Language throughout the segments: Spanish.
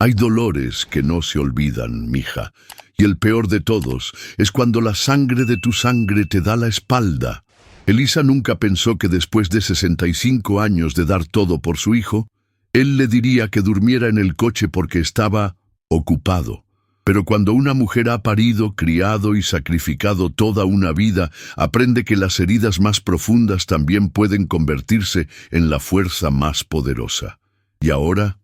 Hay dolores que no se olvidan, mija, y el peor de todos es cuando la sangre de tu sangre te da la espalda. Elisa nunca pensó que después de 65 años de dar todo por su hijo, él le diría que durmiera en el coche porque estaba ocupado. Pero cuando una mujer ha parido, criado y sacrificado toda una vida, aprende que las heridas más profundas también pueden convertirse en la fuerza más poderosa. Y ahora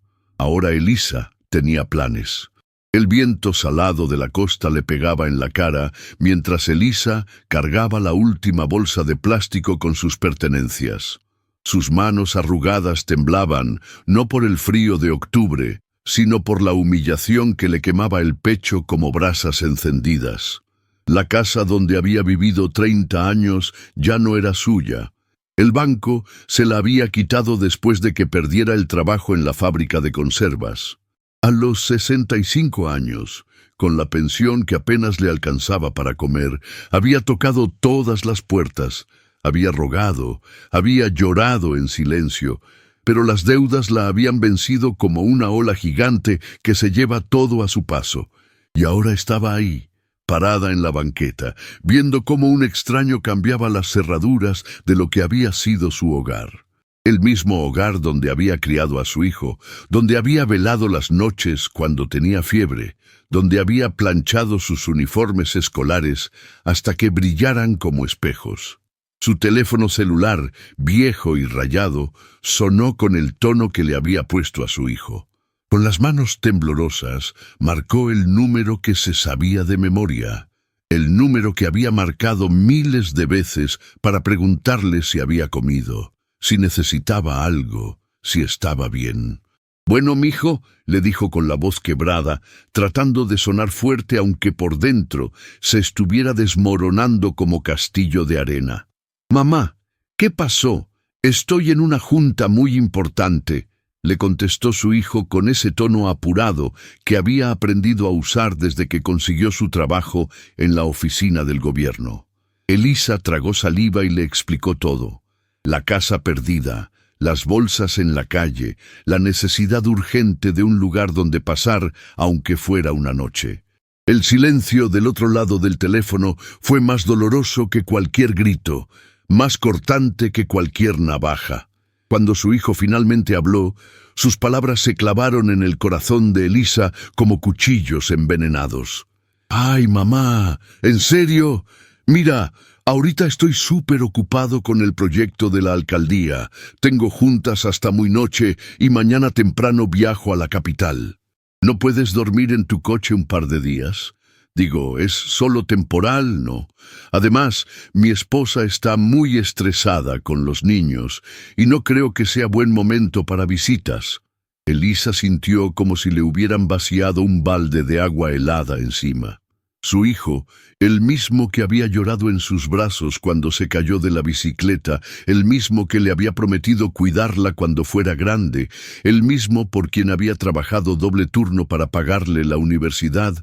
Elisa tenía planes. El viento salado de la costa le pegaba en la cara, mientras Elisa cargaba la última bolsa de plástico con sus pertenencias. Sus manos arrugadas temblaban, no por el frío de octubre, sino por la humillación que le quemaba el pecho como brasas encendidas. La casa donde había vivido 30 años ya no era suya. El banco se la había quitado después de que perdiera el trabajo en la fábrica de conservas. A los 65 años, con la pensión que apenas le alcanzaba para comer, había tocado todas las puertas, había rogado, había llorado en silencio, pero las deudas la habían vencido como una ola gigante que se lleva todo a su paso. Y ahora estaba ahí, parada en la banqueta, viendo cómo un extraño cambiaba las cerraduras de lo que había sido su hogar. El mismo hogar donde había criado a su hijo, donde había velado las noches cuando tenía fiebre, donde había planchado sus uniformes escolares hasta que brillaran como espejos. Su teléfono celular, viejo y rayado, sonó con el tono que le había puesto a su hijo. Con las manos temblorosas, marcó el número que se sabía de memoria, el número que había marcado miles de veces para preguntarle si había comido, si necesitaba algo, si estaba bien. «Bueno, mijo», le dijo con la voz quebrada, tratando de sonar fuerte aunque por dentro se estuviera desmoronando como castillo de arena. «Mamá, ¿qué pasó? Estoy en una junta muy importante», le contestó su hijo con ese tono apurado que había aprendido a usar desde que consiguió su trabajo en la oficina del gobierno. Elisa tragó saliva y le explicó todo. La casa perdida, las bolsas en la calle, la necesidad urgente de un lugar donde pasar, aunque fuera una noche. El silencio del otro lado del teléfono fue más doloroso que cualquier grito, más cortante que cualquier navaja. Cuando su hijo finalmente habló, sus palabras se clavaron en el corazón de Elisa como cuchillos envenenados. «Ay, mamá, ¿en serio? Mira, ahorita estoy súper ocupado con el proyecto de la alcaldía. Tengo juntas hasta muy noche y mañana temprano viajo a la capital. ¿No puedes dormir en tu coche un par de días? Digo, es solo temporal, ¿no? Además, mi esposa está muy estresada con los niños y no creo que sea buen momento para visitas». Elisa sintió como si le hubieran vaciado un balde de agua helada encima. Su hijo, el mismo que había llorado en sus brazos cuando se cayó de la bicicleta, el mismo que le había prometido cuidarla cuando fuera grande, el mismo por quien había trabajado doble turno para pagarle la universidad,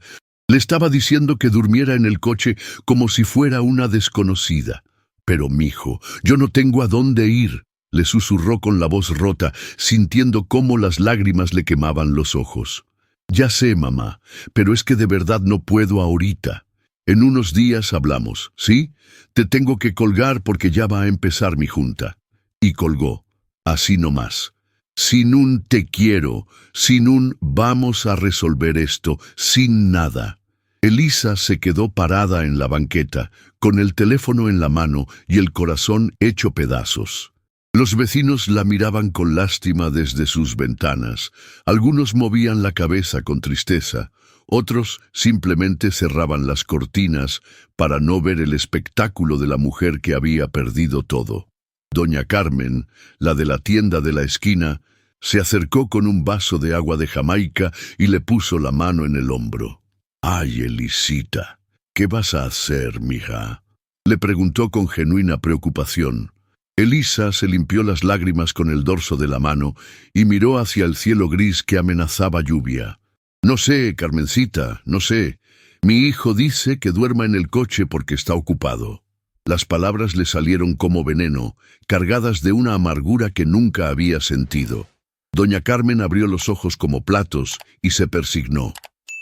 le estaba diciendo que durmiera en el coche como si fuera una desconocida. «Pero, mijo, yo no tengo a dónde ir», le susurró con la voz rota, sintiendo cómo las lágrimas le quemaban los ojos. «Ya sé, mamá, pero es que de verdad no puedo ahorita. En unos días hablamos, ¿sí? Te tengo que colgar porque ya va a empezar mi junta». Y colgó, así nomás. Sin un «te quiero», sin un «vamos a resolver esto», sin nada. Elisa se quedó parada en la banqueta, con el teléfono en la mano y el corazón hecho pedazos. Los vecinos la miraban con lástima desde sus ventanas. Algunos movían la cabeza con tristeza, otros simplemente cerraban las cortinas para no ver el espectáculo de la mujer que había perdido todo. Doña Carmen, la de la tienda de la esquina, se acercó con un vaso de agua de Jamaica y le puso la mano en el hombro. «Ay, Elisita, ¿qué vas a hacer, mija?», le preguntó con genuina preocupación. Elisa se limpió las lágrimas con el dorso de la mano y miró hacia el cielo gris que amenazaba lluvia. «No sé, Carmencita, no sé. Mi hijo dice que duerma en el coche porque está ocupado». Las palabras le salieron como veneno, cargadas de una amargura que nunca había sentido. Doña Carmen abrió los ojos como platos y se persignó.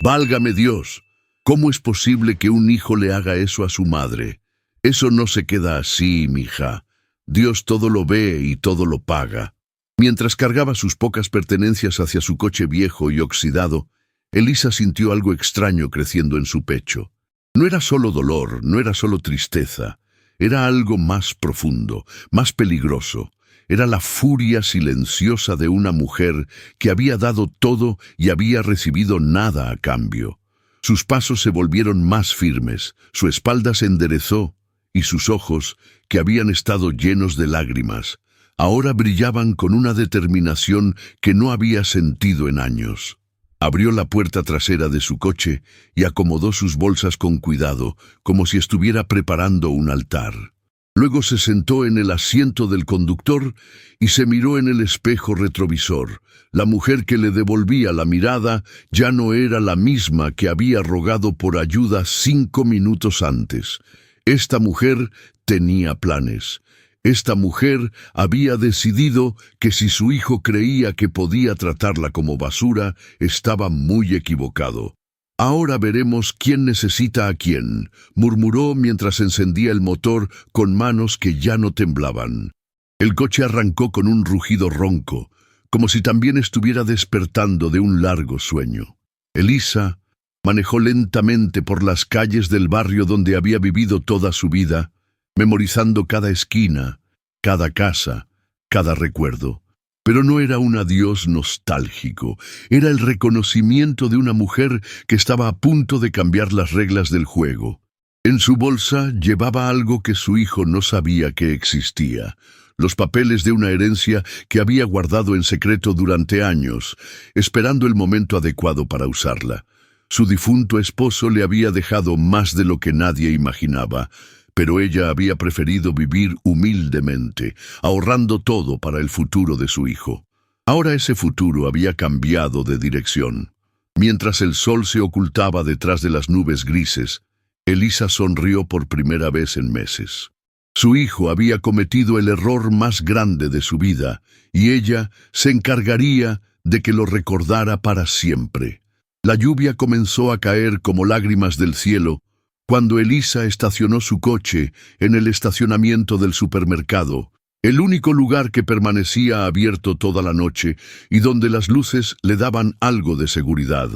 «¡Válgame Dios! ¿Cómo es posible que un hijo le haga eso a su madre? Eso no se queda así, mija. Dios todo lo ve y todo lo paga». Mientras cargaba sus pocas pertenencias hacia su coche viejo y oxidado, Elisa sintió algo extraño creciendo en su pecho. No era solo dolor, no era solo tristeza. Era algo más profundo, más peligroso. Era la furia silenciosa de una mujer que había dado todo y había recibido nada a cambio. Sus pasos se volvieron más firmes, su espalda se enderezó y sus ojos, que habían estado llenos de lágrimas, ahora brillaban con una determinación que no había sentido en años. Abrió la puerta trasera de su coche y acomodó sus bolsas con cuidado, como si estuviera preparando un altar. Luego se sentó en el asiento del conductor y se miró en el espejo retrovisor. La mujer que le devolvía la mirada ya no era la misma que había rogado por ayuda 5 minutos antes. Esta mujer tenía planes. Esta mujer había decidido que si su hijo creía que podía tratarla como basura, estaba muy equivocado. «Ahora veremos quién necesita a quién», murmuró mientras encendía el motor con manos que ya no temblaban. El coche arrancó con un rugido ronco, como si también estuviera despertando de un largo sueño. Elisa manejó lentamente por las calles del barrio donde había vivido toda su vida, memorizando cada esquina, cada casa, cada recuerdo. Pero no era un adiós nostálgico, era el reconocimiento de una mujer que estaba a punto de cambiar las reglas del juego. En su bolsa llevaba algo que su hijo no sabía que existía, los papeles de una herencia que había guardado en secreto durante años, esperando el momento adecuado para usarla. Su difunto esposo le había dejado más de lo que nadie imaginaba, pero ella había preferido vivir humildemente, ahorrando todo para el futuro de su hijo. Ahora ese futuro había cambiado de dirección. Mientras el sol se ocultaba detrás de las nubes grises, Elisa sonrió por primera vez en meses. Su hijo había cometido el error más grande de su vida, y ella se encargaría de que lo recordara para siempre. La lluvia comenzó a caer como lágrimas del cielo cuando Elisa estacionó su coche en el estacionamiento del supermercado, el único lugar que permanecía abierto toda la noche y donde las luces le daban algo de seguridad.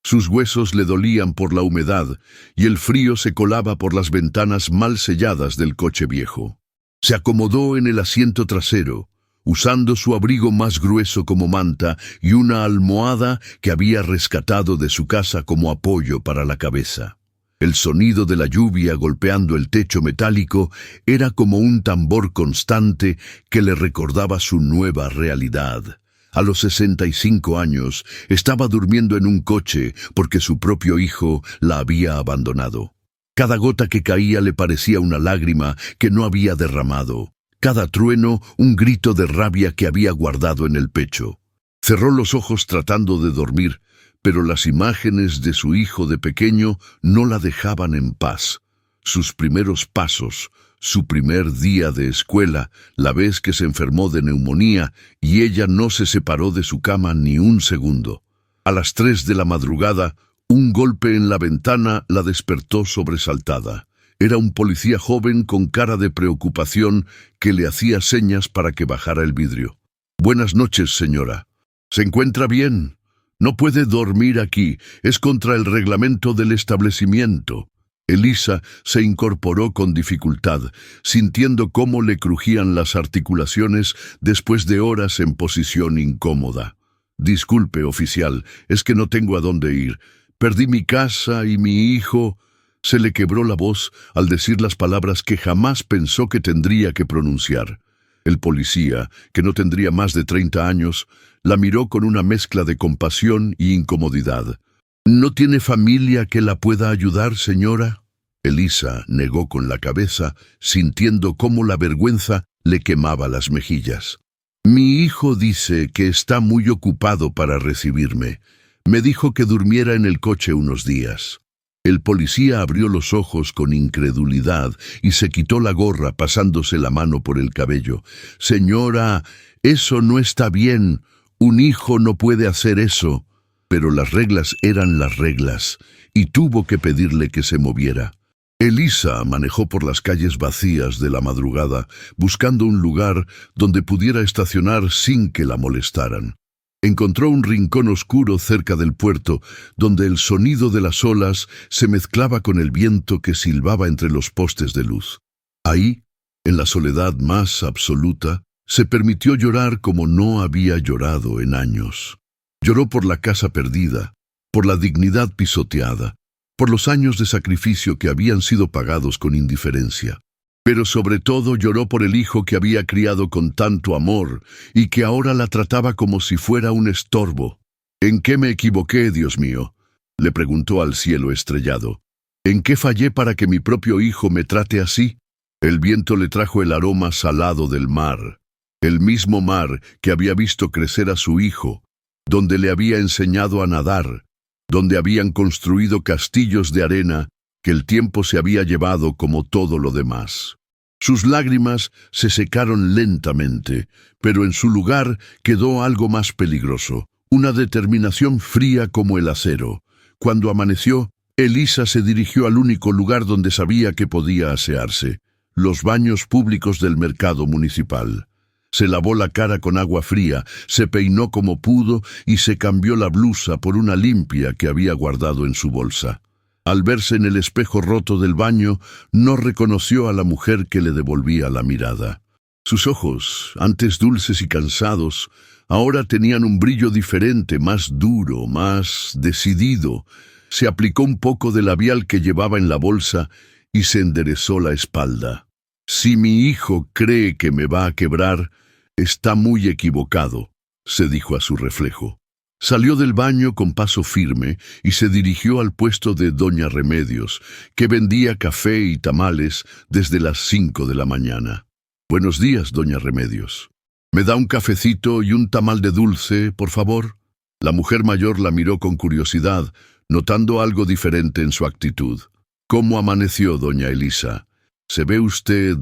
Sus huesos le dolían por la humedad y el frío se colaba por las ventanas mal selladas del coche viejo. Se acomodó en el asiento trasero, usando su abrigo más grueso como manta y una almohada que había rescatado de su casa como apoyo para la cabeza. El sonido de la lluvia golpeando el techo metálico era como un tambor constante que le recordaba su nueva realidad. A los 65 años estaba durmiendo en un coche porque su propio hijo la había abandonado. Cada gota que caía le parecía una lágrima que no había derramado. Cada trueno, un grito de rabia que había guardado en el pecho. Cerró los ojos tratando de dormir, pero las imágenes de su hijo de pequeño no la dejaban en paz. Sus primeros pasos, su primer día de escuela, la vez que se enfermó de neumonía y ella no se separó de su cama ni un segundo. A las 3 de la madrugada, un golpe en la ventana la despertó sobresaltada. Era un policía joven con cara de preocupación que le hacía señas para que bajara el vidrio. «Buenas noches, señora. ¿Se encuentra bien? No puede dormir aquí. Es contra el reglamento del establecimiento». Elisa se incorporó con dificultad, sintiendo cómo le crujían las articulaciones después de horas en posición incómoda. «Disculpe, oficial, es que no tengo a dónde ir. Perdí mi casa y mi hijo». Se le quebró la voz al decir las palabras que jamás pensó que tendría que pronunciar. El policía, que no tendría más de 30 años, la miró con una mezcla de compasión y incomodidad. «¿No tiene familia que la pueda ayudar, señora?» Elisa negó con la cabeza, sintiendo cómo la vergüenza le quemaba las mejillas. «Mi hijo dice que está muy ocupado para recibirme. Me dijo que durmiera en el coche unos días». El policía abrió los ojos con incredulidad y se quitó la gorra pasándose la mano por el cabello. «Señora, eso no está bien. Un hijo no puede hacer eso. Pero las reglas eran las reglas, y tuvo que pedirle que se moviera. Elisa manejó por las calles vacías de la madrugada, buscando un lugar donde pudiera estacionar sin que la molestaran. Encontró un rincón oscuro cerca del puerto, donde el sonido de las olas se mezclaba con el viento que silbaba entre los postes de luz. Ahí, en la soledad más absoluta, se permitió llorar como no había llorado en años. Lloró por la casa perdida, por la dignidad pisoteada, por los años de sacrificio que habían sido pagados con indiferencia. Pero sobre todo lloró por el hijo que había criado con tanto amor y que ahora la trataba como si fuera un estorbo. ¿En qué me equivoqué, Dios mío?, le preguntó al cielo estrellado. ¿En qué fallé para que mi propio hijo me trate así? El viento le trajo el aroma salado del mar, el mismo mar que había visto crecer a su hijo, donde le había enseñado a nadar, donde habían construido castillos de arena que el tiempo se había llevado como todo lo demás. Sus lágrimas se secaron lentamente, pero en su lugar quedó algo más peligroso, una determinación fría como el acero. Cuando amaneció, Elisa se dirigió al único lugar donde sabía que podía asearse, los baños públicos del mercado municipal. Se lavó la cara con agua fría, se peinó como pudo y se cambió la blusa por una limpia que había guardado en su bolsa. Al verse en el espejo roto del baño, no reconoció a la mujer que le devolvía la mirada. Sus ojos, antes dulces y cansados, ahora tenían un brillo diferente, más duro, más decidido. Se aplicó un poco de labial que llevaba en la bolsa y se enderezó la espalda. Si mi hijo cree que me va a quebrar, está muy equivocado, se dijo a su reflejo. Salió del baño con paso firme y se dirigió al puesto de Doña Remedios, que vendía café y tamales desde las 5 de la mañana. Buenos días, Doña Remedios. ¿Me da un cafecito y un tamal de dulce, por favor? La mujer mayor la miró con curiosidad, notando algo diferente en su actitud. ¿Cómo amaneció, doña Elisa? Se ve usted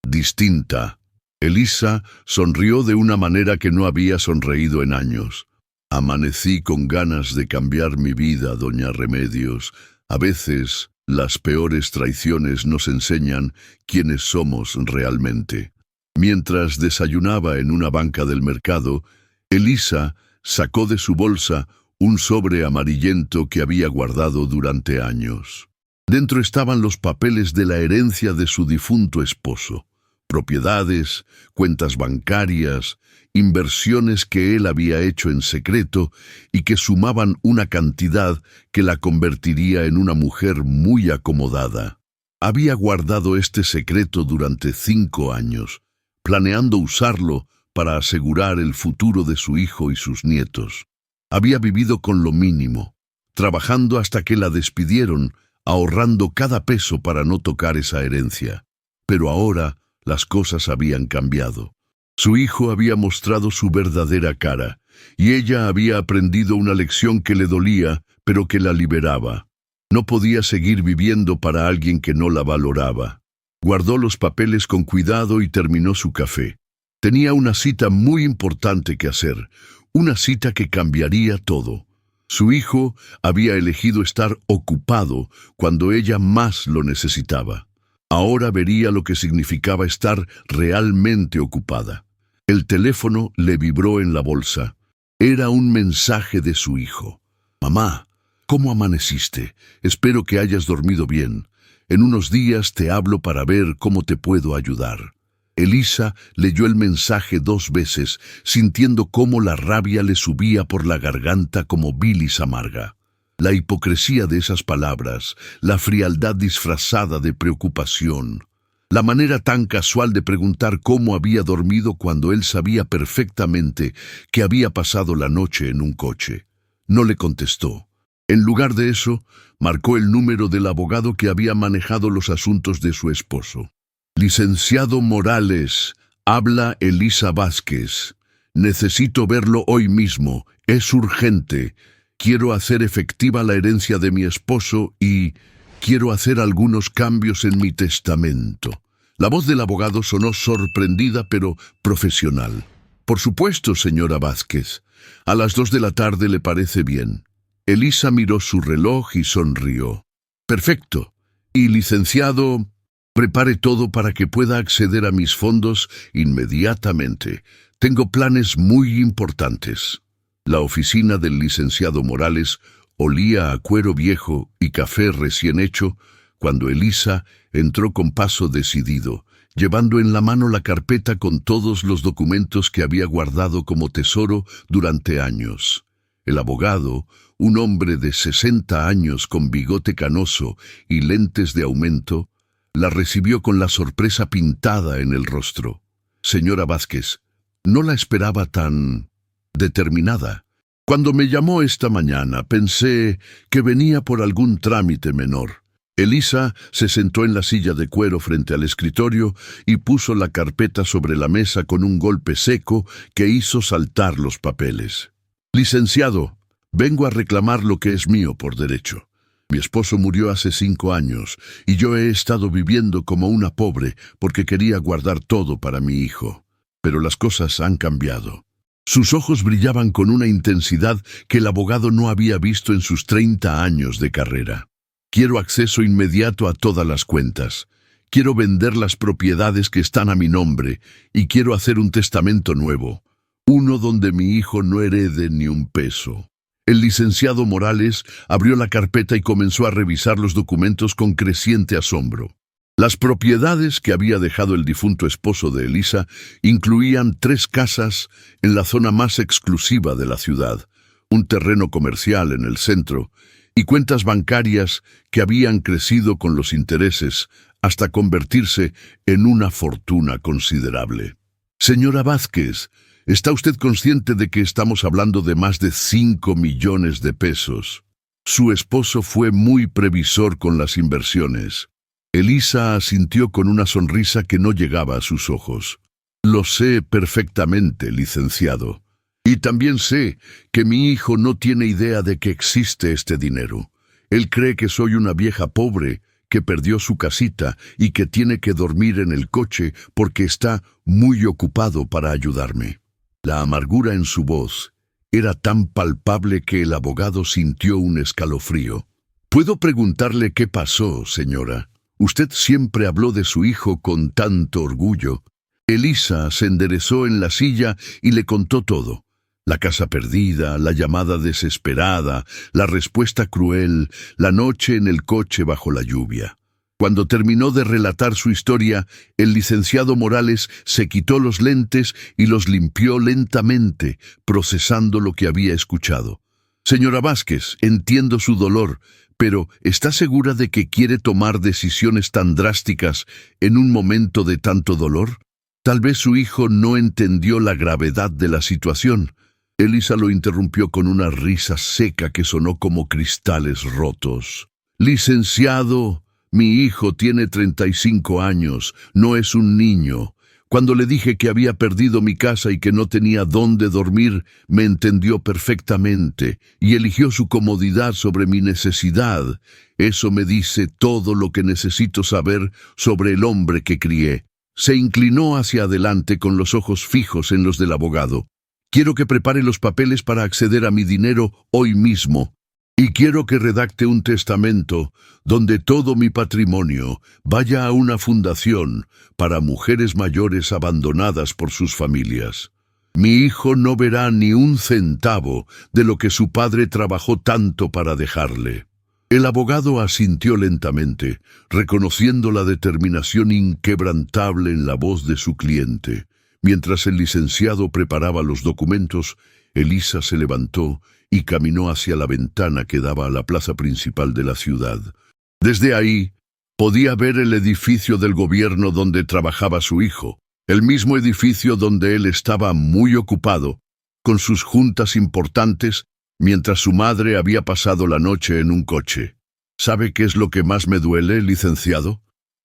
distinta. Elisa sonrió de una manera que no había sonreído en años. Amanecí con ganas de cambiar mi vida, doña Remedios. A veces, las peores traiciones nos enseñan quiénes somos realmente. Mientras desayunaba en una banca del mercado, Elisa sacó de su bolsa un sobre amarillento que había guardado durante años. Dentro estaban los papeles de la herencia de su difunto esposo. Propiedades, cuentas bancarias, inversiones que él había hecho en secreto y que sumaban una cantidad que la convertiría en una mujer muy acomodada. Había guardado este secreto durante 5 años, planeando usarlo para asegurar el futuro de su hijo y sus nietos. Había vivido con lo mínimo, trabajando hasta que la despidieron, ahorrando cada peso para no tocar esa herencia. Pero ahora las cosas habían cambiado. Su hijo había mostrado su verdadera cara, y ella había aprendido una lección que le dolía, pero que la liberaba. No podía seguir viviendo para alguien que no la valoraba. Guardó los papeles con cuidado y terminó su café. Tenía una cita muy importante que hacer, una cita que cambiaría todo. Su hijo había elegido estar ocupado cuando ella más lo necesitaba. Ahora vería lo que significaba estar realmente ocupada. El teléfono le vibró en la bolsa. Era un mensaje de su hijo. «Mamá, ¿cómo amaneciste? Espero que hayas dormido bien. En unos días te hablo para ver cómo te puedo ayudar». Elisa leyó el mensaje 2 veces, sintiendo cómo la rabia le subía por la garganta como bilis amarga. La hipocresía de esas palabras, la frialdad disfrazada de preocupación, la manera tan casual de preguntar cómo había dormido cuando él sabía perfectamente que había pasado la noche en un coche. No le contestó. En lugar de eso, marcó el número del abogado que había manejado los asuntos de su esposo. «Licenciado Morales, habla Elisa Vázquez. Necesito verlo hoy mismo. Es urgente. Quiero hacer efectiva la herencia de mi esposo y quiero hacer algunos cambios en mi testamento». La voz del abogado sonó sorprendida pero profesional. Por supuesto, señora Vázquez. A las 2 de la tarde le parece bien. Elisa miró su reloj y sonrió. Perfecto. Y licenciado, prepare todo para que pueda acceder a mis fondos inmediatamente. Tengo planes muy importantes. La oficina del licenciado Morales olía a cuero viejo y café recién hecho cuando Elisa entró con paso decidido, llevando en la mano la carpeta con todos los documentos que había guardado como tesoro durante años. El abogado, un hombre de 60 años con bigote canoso y lentes de aumento, la recibió con la sorpresa pintada en el rostro. Señora Vázquez, no la esperaba tan determinada. Cuando me llamó esta mañana, pensé que venía por algún trámite menor. Elisa se sentó en la silla de cuero frente al escritorio y puso la carpeta sobre la mesa con un golpe seco que hizo saltar los papeles. Licenciado, vengo a reclamar lo que es mío por derecho. Mi esposo murió hace 5 años y yo he estado viviendo como una pobre porque quería guardar todo para mi hijo. Pero las cosas han cambiado. Sus ojos brillaban con una intensidad que el abogado no había visto en sus 30 años de carrera. Quiero acceso inmediato a todas las cuentas. Quiero vender las propiedades que están a mi nombre y quiero hacer un testamento nuevo. Uno donde mi hijo no herede ni un peso. El licenciado Morales abrió la carpeta y comenzó a revisar los documentos con creciente asombro. Las propiedades que había dejado el difunto esposo de Elisa incluían 3 casas en la zona más exclusiva de la ciudad, un terreno comercial en el centro y cuentas bancarias que habían crecido con los intereses hasta convertirse en una fortuna considerable. Señora Vázquez, ¿está usted consciente de que estamos hablando de más de 5 millones de pesos? Su esposo fue muy previsor con las inversiones. Elisa asintió con una sonrisa que no llegaba a sus ojos. Lo sé perfectamente, licenciado. Y también sé que mi hijo no tiene idea de que existe este dinero. Él cree que soy una vieja pobre que perdió su casita y que tiene que dormir en el coche porque está muy ocupado para ayudarme. La amargura en su voz era tan palpable que el abogado sintió un escalofrío. ¿Puedo preguntarle qué pasó, señora? Usted siempre habló de su hijo con tanto orgullo. Elisa se enderezó en la silla y le contó todo. La casa perdida, la llamada desesperada, la respuesta cruel, la noche en el coche bajo la lluvia. Cuando terminó de relatar su historia, el licenciado Morales se quitó los lentes y los limpió lentamente, procesando lo que había escuchado. Señora Vázquez, entiendo su dolor, pero ¿está segura de que quiere tomar decisiones tan drásticas en un momento de tanto dolor? Tal vez su hijo no entendió la gravedad de la situación. Elisa lo interrumpió con una risa seca que sonó como cristales rotos. Licenciado, mi hijo tiene 35 años, no es un niño. Cuando le dije que había perdido mi casa y que no tenía dónde dormir, me entendió perfectamente y eligió su comodidad sobre mi necesidad. Eso me dice todo lo que necesito saber sobre el hombre que crié. Se inclinó hacia adelante con los ojos fijos en los del abogado. Quiero que prepare los papeles para acceder a mi dinero hoy mismo. Y quiero que redacte un testamento donde todo mi patrimonio vaya a una fundación para mujeres mayores abandonadas por sus familias. Mi hijo no verá ni un centavo de lo que su padre trabajó tanto para dejarle. El abogado asintió lentamente, reconociendo la determinación inquebrantable en la voz de su cliente. Mientras el licenciado preparaba los documentos, Elisa se levantó y caminó hacia la ventana que daba a la plaza principal de la ciudad. Desde ahí, podía ver el edificio del gobierno donde trabajaba su hijo, el mismo edificio donde él estaba muy ocupado, con sus juntas importantes, mientras su madre había pasado la noche en un coche. ¿Sabe qué es lo que más me duele, licenciado?,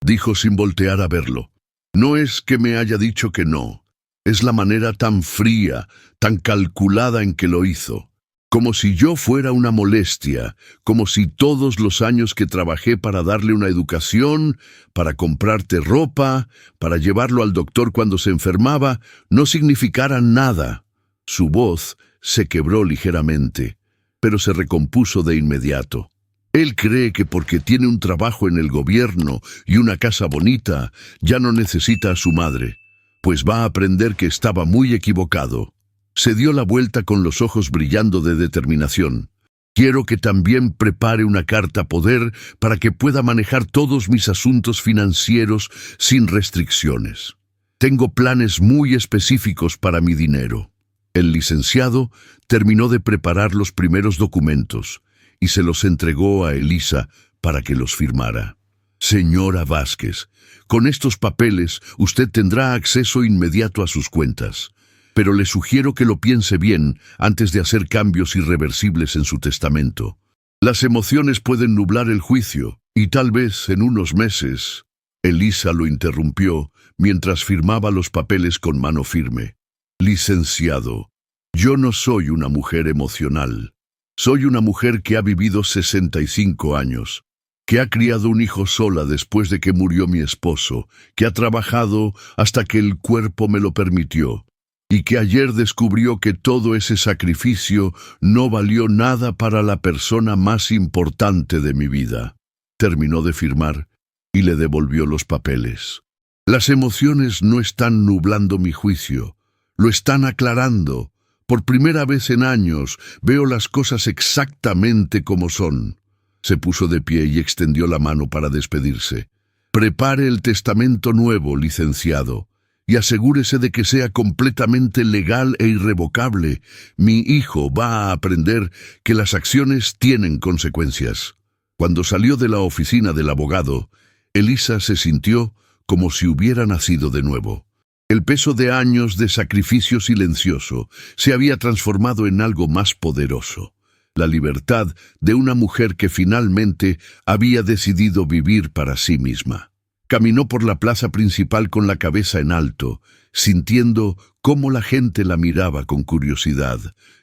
dijo sin voltear a verlo. No es que me haya dicho que no. Es la manera tan fría, tan calculada en que lo hizo. como si yo fuera una molestia, como si todos los años que trabajé para darle una educación, para comprarte ropa, para llevarlo al doctor cuando se enfermaba, no significaran nada. Su voz se quebró ligeramente, pero se recompuso de inmediato. Él cree que porque tiene un trabajo en el gobierno y una casa bonita, ya no necesita a su madre, pues va a aprender que estaba muy equivocado. Se dio la vuelta con los ojos brillando de determinación. Quiero que también prepare una carta poder para que pueda manejar todos mis asuntos financieros sin restricciones. Tengo planes muy específicos para mi dinero. El licenciado terminó de preparar los primeros documentos y se los entregó a Elisa para que los firmara. Señora Vázquez, con estos papeles usted tendrá acceso inmediato a sus cuentas, pero le sugiero que lo piense bien antes de hacer cambios irreversibles en su testamento. Las emociones pueden nublar el juicio, y tal vez en unos meses... Elisa lo interrumpió mientras firmaba los papeles con mano firme. Licenciado, yo no soy una mujer emocional. Soy una mujer que ha vivido 65 años, que ha criado un hijo sola después de que murió mi esposo, que ha trabajado hasta que el cuerpo me lo permitió, y que ayer descubrió que todo ese sacrificio no valió nada para la persona más importante de mi vida. Terminó de firmar y le devolvió los papeles. Las emociones no están nublando mi juicio, lo están aclarando. Por primera vez en años veo las cosas exactamente como son. Se puso de pie y extendió la mano para despedirse. Prepare el testamento nuevo, licenciado, y asegúrese de que sea completamente legal e irrevocable. Mi hijo va a aprender que las acciones tienen consecuencias. Cuando salió de la oficina del abogado, Elisa se sintió como si hubiera nacido de nuevo. El peso de años de sacrificio silencioso se había transformado en algo más poderoso. La libertad de una mujer que finalmente había decidido vivir para sí misma. Caminó por la plaza principal con la cabeza en alto, sintiendo cómo la gente la miraba con curiosidad.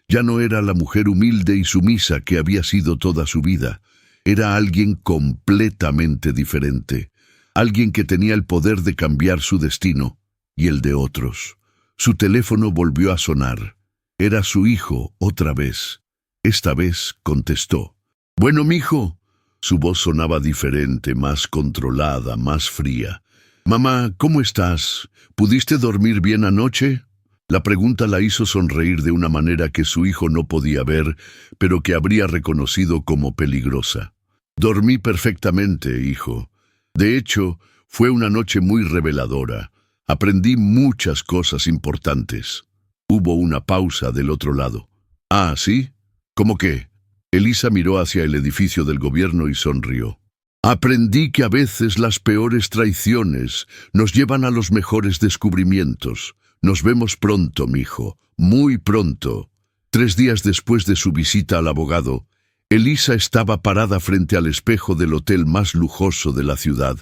Ya no era la mujer humilde y sumisa que había sido toda su vida. Era alguien completamente diferente. Alguien que tenía el poder de cambiar su destino y el de otros. Su teléfono volvió a sonar. Era su hijo otra vez. Esta vez contestó. «Bueno, mijo». Su voz sonaba diferente, más controlada, más fría. «Mamá, ¿cómo estás? ¿Pudiste dormir bien anoche?» La pregunta la hizo sonreír de una manera que su hijo no podía ver, pero que habría reconocido como peligrosa. «Dormí perfectamente, hijo. De hecho, fue una noche muy reveladora. Aprendí muchas cosas importantes». Hubo una pausa del otro lado. «Ah, ¿sí? ¿Cómo qué?» Elisa miró hacia el edificio del gobierno y sonrió. «Aprendí que a veces las peores traiciones nos llevan a los mejores descubrimientos. Nos vemos pronto, mijo, muy pronto». 3 días después de su visita al abogado, Elisa estaba parada frente al espejo del hotel más lujoso de la ciudad,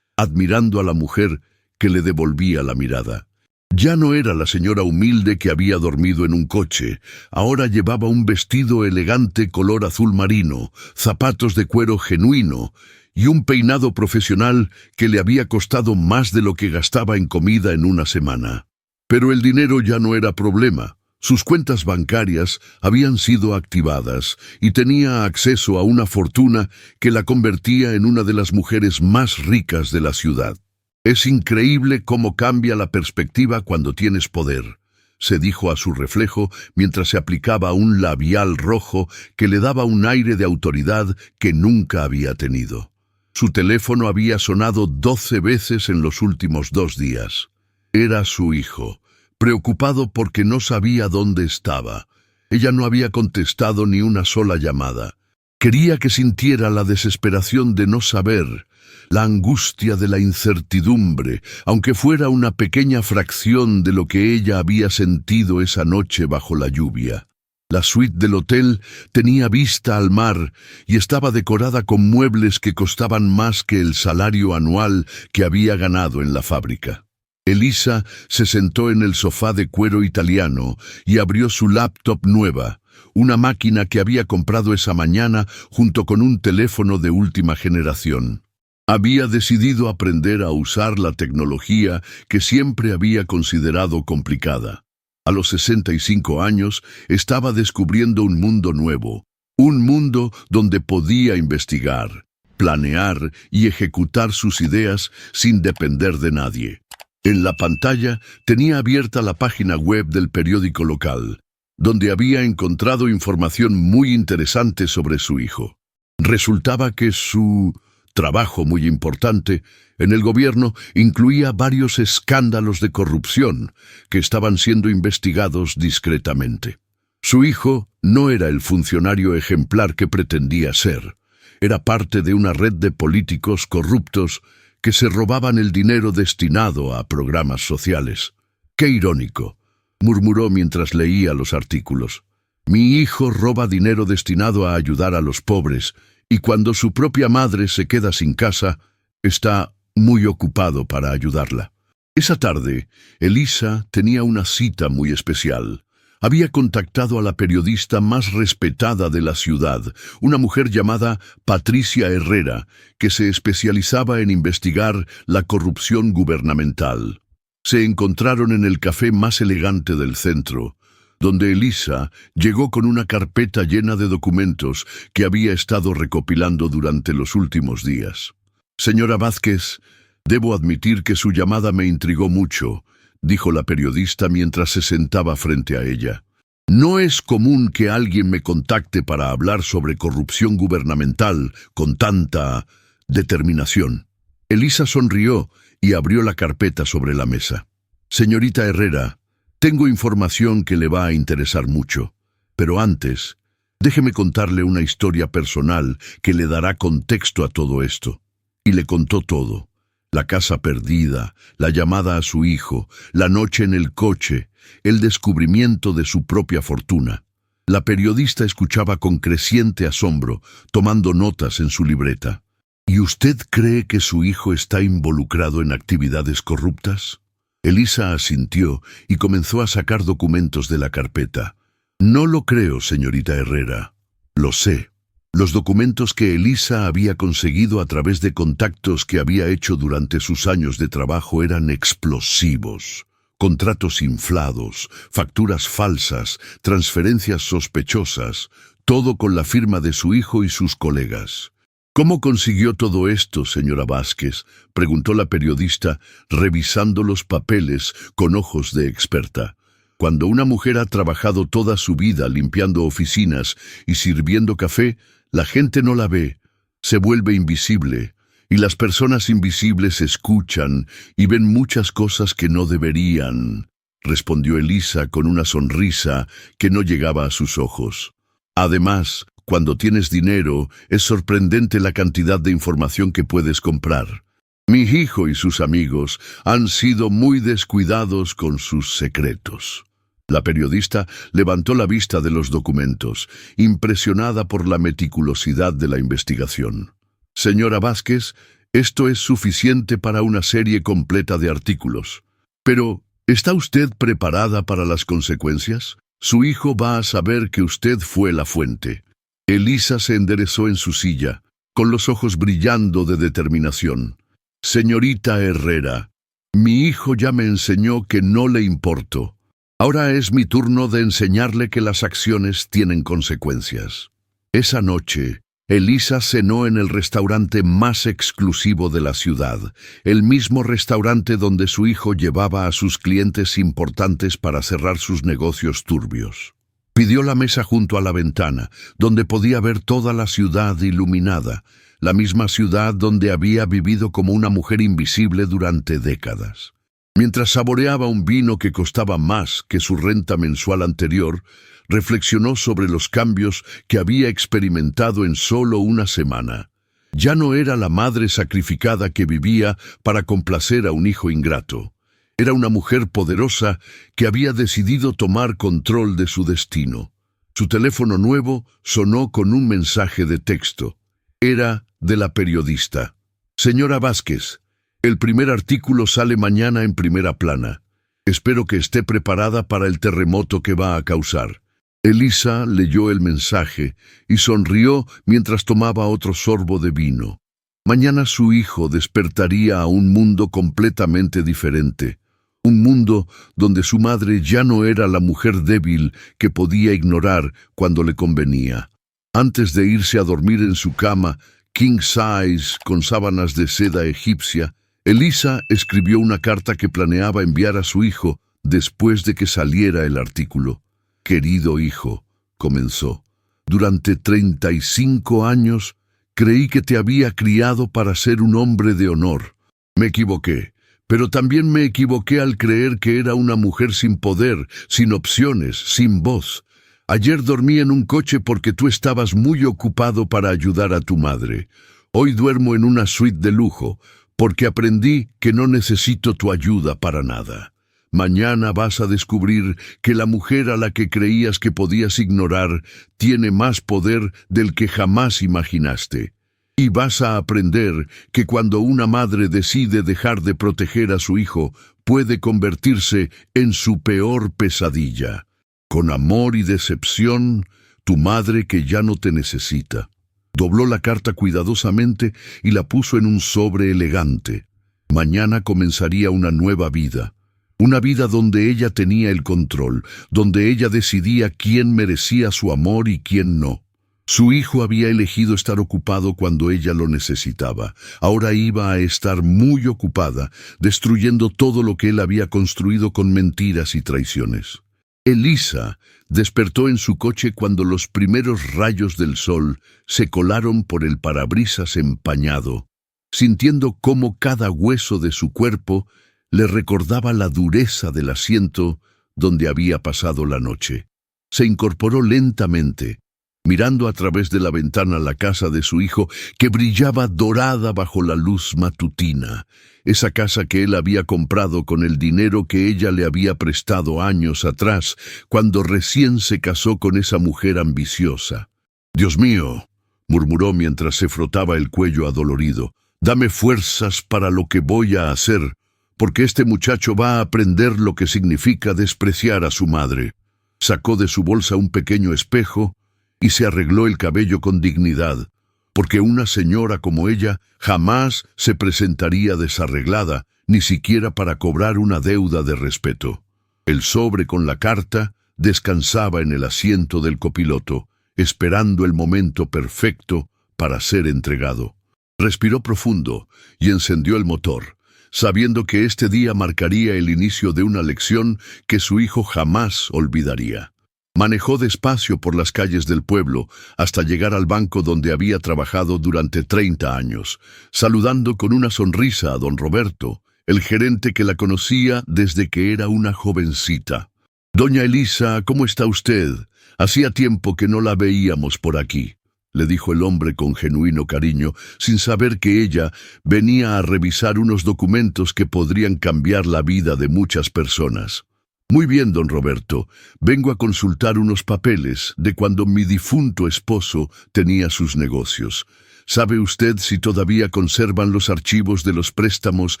admirando a la mujer que le devolvía la mirada. Ya no era la señora humilde que había dormido en un coche. Ahora llevaba un vestido elegante color azul marino, zapatos de cuero genuino y un peinado profesional que le había costado más de lo que gastaba en comida en una semana. Pero el dinero ya no era problema. Sus cuentas bancarias habían sido activadas y tenía acceso a una fortuna que la convertía en una de las mujeres más ricas de la ciudad. «Es increíble cómo cambia la perspectiva cuando tienes poder», se dijo a su reflejo mientras se aplicaba un labial rojo que le daba un aire de autoridad que nunca había tenido. Su teléfono había sonado 12 veces en los últimos 2 días. Era su hijo, preocupado porque no sabía dónde estaba. Ella no había contestado ni una sola llamada. Quería que sintiera la desesperación de no saber, la angustia de la incertidumbre, aunque fuera una pequeña fracción de lo que ella había sentido esa noche bajo la lluvia. La suite del hotel tenía vista al mar y estaba decorada con muebles que costaban más que el salario anual que había ganado en la fábrica. Elisa se sentó en el sofá de cuero italiano y abrió su laptop nueva, una máquina que había comprado esa mañana junto con un teléfono de última generación. Había decidido aprender a usar la tecnología que siempre había considerado complicada. A los 65 años estaba descubriendo un mundo nuevo, un mundo donde podía investigar, planear y ejecutar sus ideas sin depender de nadie. En la pantalla tenía abierta la página web del periódico local, donde había encontrado información muy interesante sobre su hijo. Resultaba que su trabajo muy importante en el gobierno incluía varios escándalos de corrupción que estaban siendo investigados discretamente. Su hijo no era el funcionario ejemplar que pretendía ser. Era parte de una red de políticos corruptos que se robaban el dinero destinado a programas sociales. ¡Qué irónico!, murmuró mientras leía los artículos. Mi hijo roba dinero destinado a ayudar a los pobres, y cuando su propia madre se queda sin casa, está muy ocupado para ayudarla. Esa tarde, Elisa tenía una cita muy especial. Había contactado a la periodista más respetada de la ciudad, una mujer llamada Patricia Herrera, que se especializaba en investigar la corrupción gubernamental. Se encontraron en el café más elegante del centro, donde Elisa llegó con una carpeta llena de documentos que había estado recopilando durante los últimos días. Señora Vázquez, debo admitir que su llamada me intrigó mucho, dijo la periodista mientras se sentaba frente a ella. No es común que alguien me contacte para hablar sobre corrupción gubernamental con tanta determinación. Elisa sonrió y abrió la carpeta sobre la mesa. Señorita Herrera, tengo información que le va a interesar mucho, pero antes, déjeme contarle una historia personal que le dará contexto a todo esto. Y le contó todo. La casa perdida, la llamada a su hijo, la noche en el coche, el descubrimiento de su propia fortuna. La periodista escuchaba con creciente asombro, tomando notas en su libreta. ¿Y usted cree que su hijo está involucrado en actividades corruptas? Elisa asintió y comenzó a sacar documentos de la carpeta. No lo creo, señorita Herrera. Lo sé. Los documentos que Elisa había conseguido a través de contactos que había hecho durante sus años de trabajo eran explosivos. Contratos inflados, facturas falsas, transferencias sospechosas, todo con la firma de su hijo y sus colegas. ¿Cómo consiguió todo esto, señora Vázquez?, preguntó la periodista, revisando los papeles con ojos de experta. Cuando una mujer ha trabajado toda su vida limpiando oficinas y sirviendo café, la gente no la ve, se vuelve invisible, y las personas invisibles escuchan y ven muchas cosas que no deberían, respondió Elisa con una sonrisa que no llegaba a sus ojos. Además, cuando tienes dinero, es sorprendente la cantidad de información que puedes comprar. Mi hijo y sus amigos han sido muy descuidados con sus secretos. La periodista levantó la vista de los documentos, impresionada por la meticulosidad de la investigación. Señora Vázquez, esto es suficiente para una serie completa de artículos. Pero, ¿está usted preparada para las consecuencias? Su hijo va a saber que usted fue la fuente. Elisa se enderezó en su silla, con los ojos brillando de determinación. Señorita Herrera, mi hijo ya me enseñó que no le importo. Ahora es mi turno de enseñarle que las acciones tienen consecuencias. Esa noche, Elisa cenó en el restaurante más exclusivo de la ciudad, el mismo restaurante donde su hijo llevaba a sus clientes importantes para cerrar sus negocios turbios. Pidió la mesa junto a la ventana, donde podía ver toda la ciudad iluminada, la misma ciudad donde había vivido como una mujer invisible durante décadas. Mientras saboreaba un vino que costaba más que su renta mensual anterior, reflexionó sobre los cambios que había experimentado en solo una semana. Ya no era la madre sacrificada que vivía para complacer a un hijo ingrato. Era una mujer poderosa que había decidido tomar control de su destino. Su teléfono nuevo sonó con un mensaje de texto. Era de la periodista. Señora Vázquez, el primer artículo sale mañana en primera plana. Espero que esté preparada para el terremoto que va a causar. Elisa leyó el mensaje y sonrió mientras tomaba otro sorbo de vino. Mañana su hijo despertaría a un mundo completamente diferente. Un mundo donde su madre ya no era la mujer débil que podía ignorar cuando le convenía. Antes de irse a dormir en su cama, king size, con sábanas de seda egipcia, Elisa escribió una carta que planeaba enviar a su hijo después de que saliera el artículo. «Querido hijo», comenzó, «durante 35 años creí que te había criado para ser un hombre de honor. Me equivoqué, pero también me equivoqué al creer que era una mujer sin poder, sin opciones, sin voz. Ayer dormí en un coche porque tú estabas muy ocupado para ayudar a tu madre. Hoy duermo en una suite de lujo, porque aprendí que no necesito tu ayuda para nada. Mañana vas a descubrir que la mujer a la que creías que podías ignorar tiene más poder del que jamás imaginaste. Y vas a aprender que cuando una madre decide dejar de proteger a su hijo, puede convertirse en su peor pesadilla. Con amor y decepción, tu madre que ya no te necesita». Dobló la carta cuidadosamente y la puso en un sobre elegante. Mañana comenzaría una nueva vida. Una vida donde ella tenía el control, donde ella decidía quién merecía su amor y quién no. Su hijo había elegido estar ocupado cuando ella lo necesitaba. Ahora iba a estar muy ocupada, destruyendo todo lo que él había construido con mentiras y traiciones. Elisa despertó en su coche cuando los primeros rayos del sol se colaron por el parabrisas empañado, sintiendo cómo cada hueso de su cuerpo le recordaba la dureza del asiento donde había pasado la noche. Se incorporó lentamente, mirando a través de la ventana la casa de su hijo, que brillaba dorada bajo la luz matutina. Esa casa que él había comprado con el dinero que ella le había prestado años atrás, cuando recién se casó con esa mujer ambiciosa. «Dios mío», murmuró mientras se frotaba el cuello adolorido, «dame fuerzas para lo que voy a hacer, porque este muchacho va a aprender lo que significa despreciar a su madre». Sacó de su bolsa un pequeño espejo y se arregló el cabello con dignidad, porque una señora como ella jamás se presentaría desarreglada, ni siquiera para cobrar una deuda de respeto. El sobre con la carta descansaba en el asiento del copiloto, esperando el momento perfecto para ser entregado. Respiró profundo y encendió el motor, sabiendo que este día marcaría el inicio de una lección que su hijo jamás olvidaría. Manejó despacio por las calles del pueblo hasta llegar al banco donde había trabajado durante 30 años, saludando con una sonrisa a don Roberto, el gerente que la conocía desde que era una jovencita. «Doña Elisa, ¿cómo está usted? Hacía tiempo que no la veíamos por aquí», le dijo el hombre con genuino cariño, sin saber que ella venía a revisar unos documentos que podrían cambiar la vida de muchas personas. «Muy bien, don Roberto. Vengo a consultar unos papeles de cuando mi difunto esposo tenía sus negocios. ¿Sabe usted si todavía conservan los archivos de los préstamos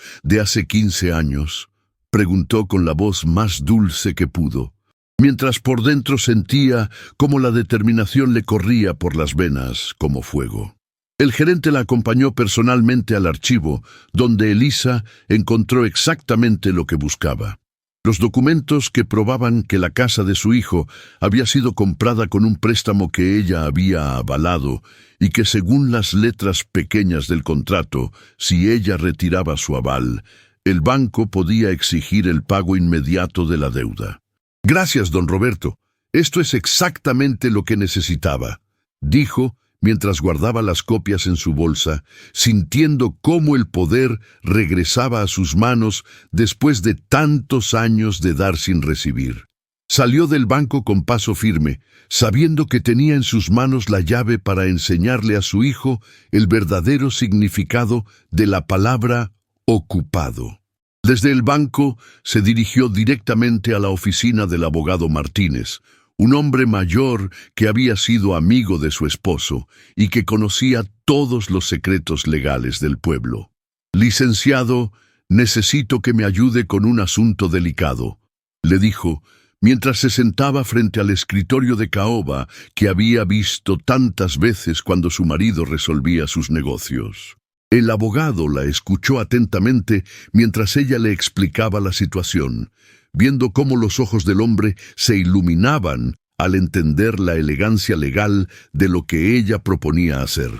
de hace 15 años?» Preguntó con la voz más dulce que pudo, mientras por dentro sentía cómo la determinación le corría por las venas como fuego. El gerente la acompañó personalmente al archivo, donde Elisa encontró exactamente lo que buscaba. Los documentos que probaban que la casa de su hijo había sido comprada con un préstamo que ella había avalado y que según las letras pequeñas del contrato, si ella retiraba su aval, el banco podía exigir el pago inmediato de la deuda. «Gracias, don Roberto. Esto es exactamente lo que necesitaba», dijo mientras guardaba las copias en su bolsa, sintiendo cómo el poder regresaba a sus manos después de tantos años de dar sin recibir. Salió del banco con paso firme, sabiendo que tenía en sus manos la llave para enseñarle a su hijo el verdadero significado de la palabra ocupado. Desde el banco se dirigió directamente a la oficina del abogado Martínez, un hombre mayor que había sido amigo de su esposo y que conocía todos los secretos legales del pueblo. «Licenciado, necesito que me ayude con un asunto delicado», le dijo, mientras se sentaba frente al escritorio de caoba que había visto tantas veces cuando su marido resolvía sus negocios. El abogado la escuchó atentamente mientras ella le explicaba la situación, viendo cómo los ojos del hombre se iluminaban al entender la elegancia legal de lo que ella proponía hacer.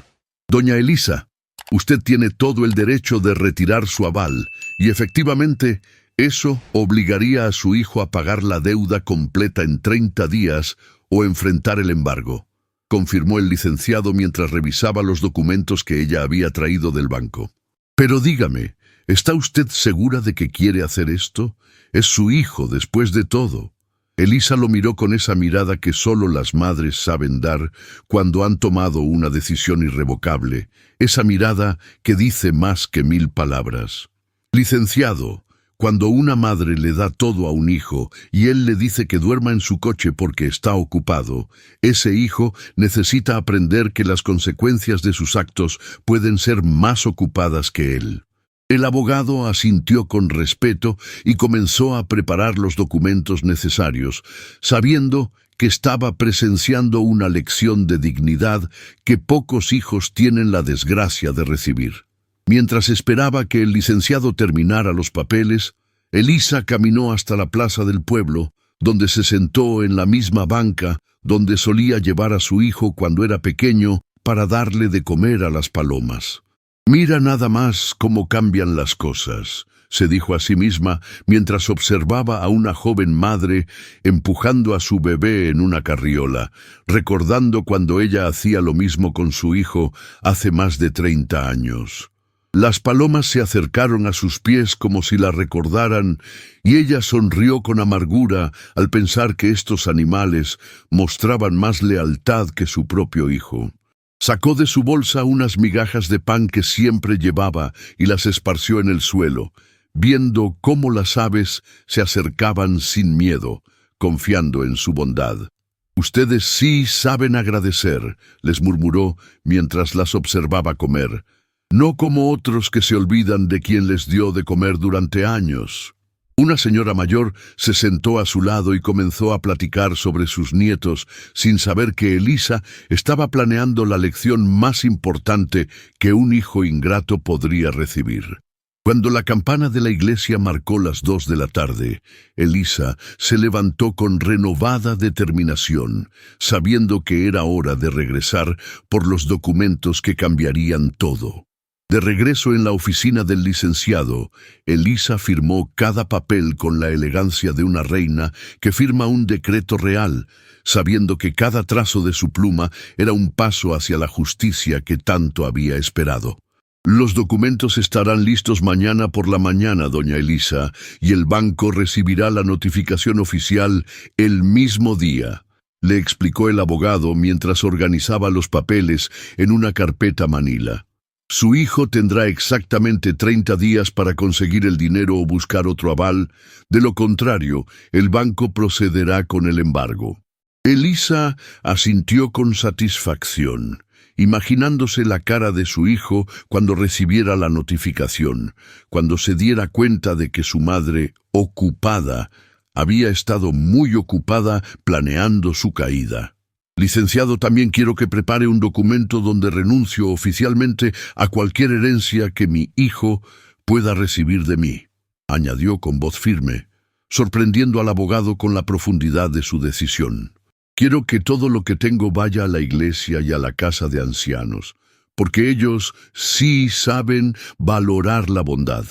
«Doña Elisa, usted tiene todo el derecho de retirar su aval, y efectivamente eso obligaría a su hijo a pagar la deuda completa en 30 días o enfrentar el embargo», confirmó el licenciado mientras revisaba los documentos que ella había traído del banco. «Pero dígame, ¿está usted segura de que quiere hacer esto? Es su hijo, después de todo». Elisa lo miró con esa mirada que solo las madres saben dar cuando han tomado una decisión irrevocable, esa mirada que dice más que 1000 palabras. «Licenciado, cuando una madre le da todo a un hijo y él le dice que duerma en su coche porque está ocupado, ese hijo necesita aprender que las consecuencias de sus actos pueden ser más ocupadas que él». El abogado asintió con respeto y comenzó a preparar los documentos necesarios, sabiendo que estaba presenciando una lección de dignidad que pocos hijos tienen la desgracia de recibir. Mientras esperaba que el licenciado terminara los papeles, Elisa caminó hasta la plaza del pueblo, donde se sentó en la misma banca donde solía llevar a su hijo cuando era pequeño para darle de comer a las palomas. «Mira nada más cómo cambian las cosas», se dijo a sí misma mientras observaba a una joven madre empujando a su bebé en una carriola, recordando cuando ella hacía lo mismo con su hijo hace más de 30 años. Las palomas se acercaron a sus pies como si la recordaran, y ella sonrió con amargura al pensar que estos animales mostraban más lealtad que su propio hijo. Sacó de su bolsa unas migajas de pan que siempre llevaba y las esparció en el suelo, viendo cómo las aves se acercaban sin miedo, confiando en su bondad. «Ustedes sí saben agradecer», les murmuró mientras las observaba comer, «no como otros que se olvidan de quien les dio de comer durante años». Una señora mayor se sentó a su lado y comenzó a platicar sobre sus nietos, sin saber que Elisa estaba planeando la lección más importante que un hijo ingrato podría recibir. Cuando la campana de la iglesia marcó las 2 de la tarde, Elisa se levantó con renovada determinación, sabiendo que era hora de regresar por los documentos que cambiarían todo. De regreso en la oficina del licenciado, Elisa firmó cada papel con la elegancia de una reina que firma un decreto real, sabiendo que cada trazo de su pluma era un paso hacia la justicia que tanto había esperado. «Los documentos estarán listos mañana por la mañana, doña Elisa, y el banco recibirá la notificación oficial el mismo día», le explicó el abogado mientras organizaba los papeles en una carpeta manila. «Su hijo tendrá exactamente 30 días para conseguir el dinero o buscar otro aval, de lo contrario, el banco procederá con el embargo». Elisa asintió con satisfacción, imaginándose la cara de su hijo cuando recibiera la notificación, cuando se diera cuenta de que su madre, ocupada, había estado muy ocupada planeando su caída. «Licenciado, también quiero que prepare un documento donde renuncio oficialmente a cualquier herencia que mi hijo pueda recibir de mí», añadió con voz firme, sorprendiendo al abogado con la profundidad de su decisión. «Quiero que todo lo que tengo vaya a la iglesia y a la casa de ancianos, porque ellos sí saben valorar la bondad».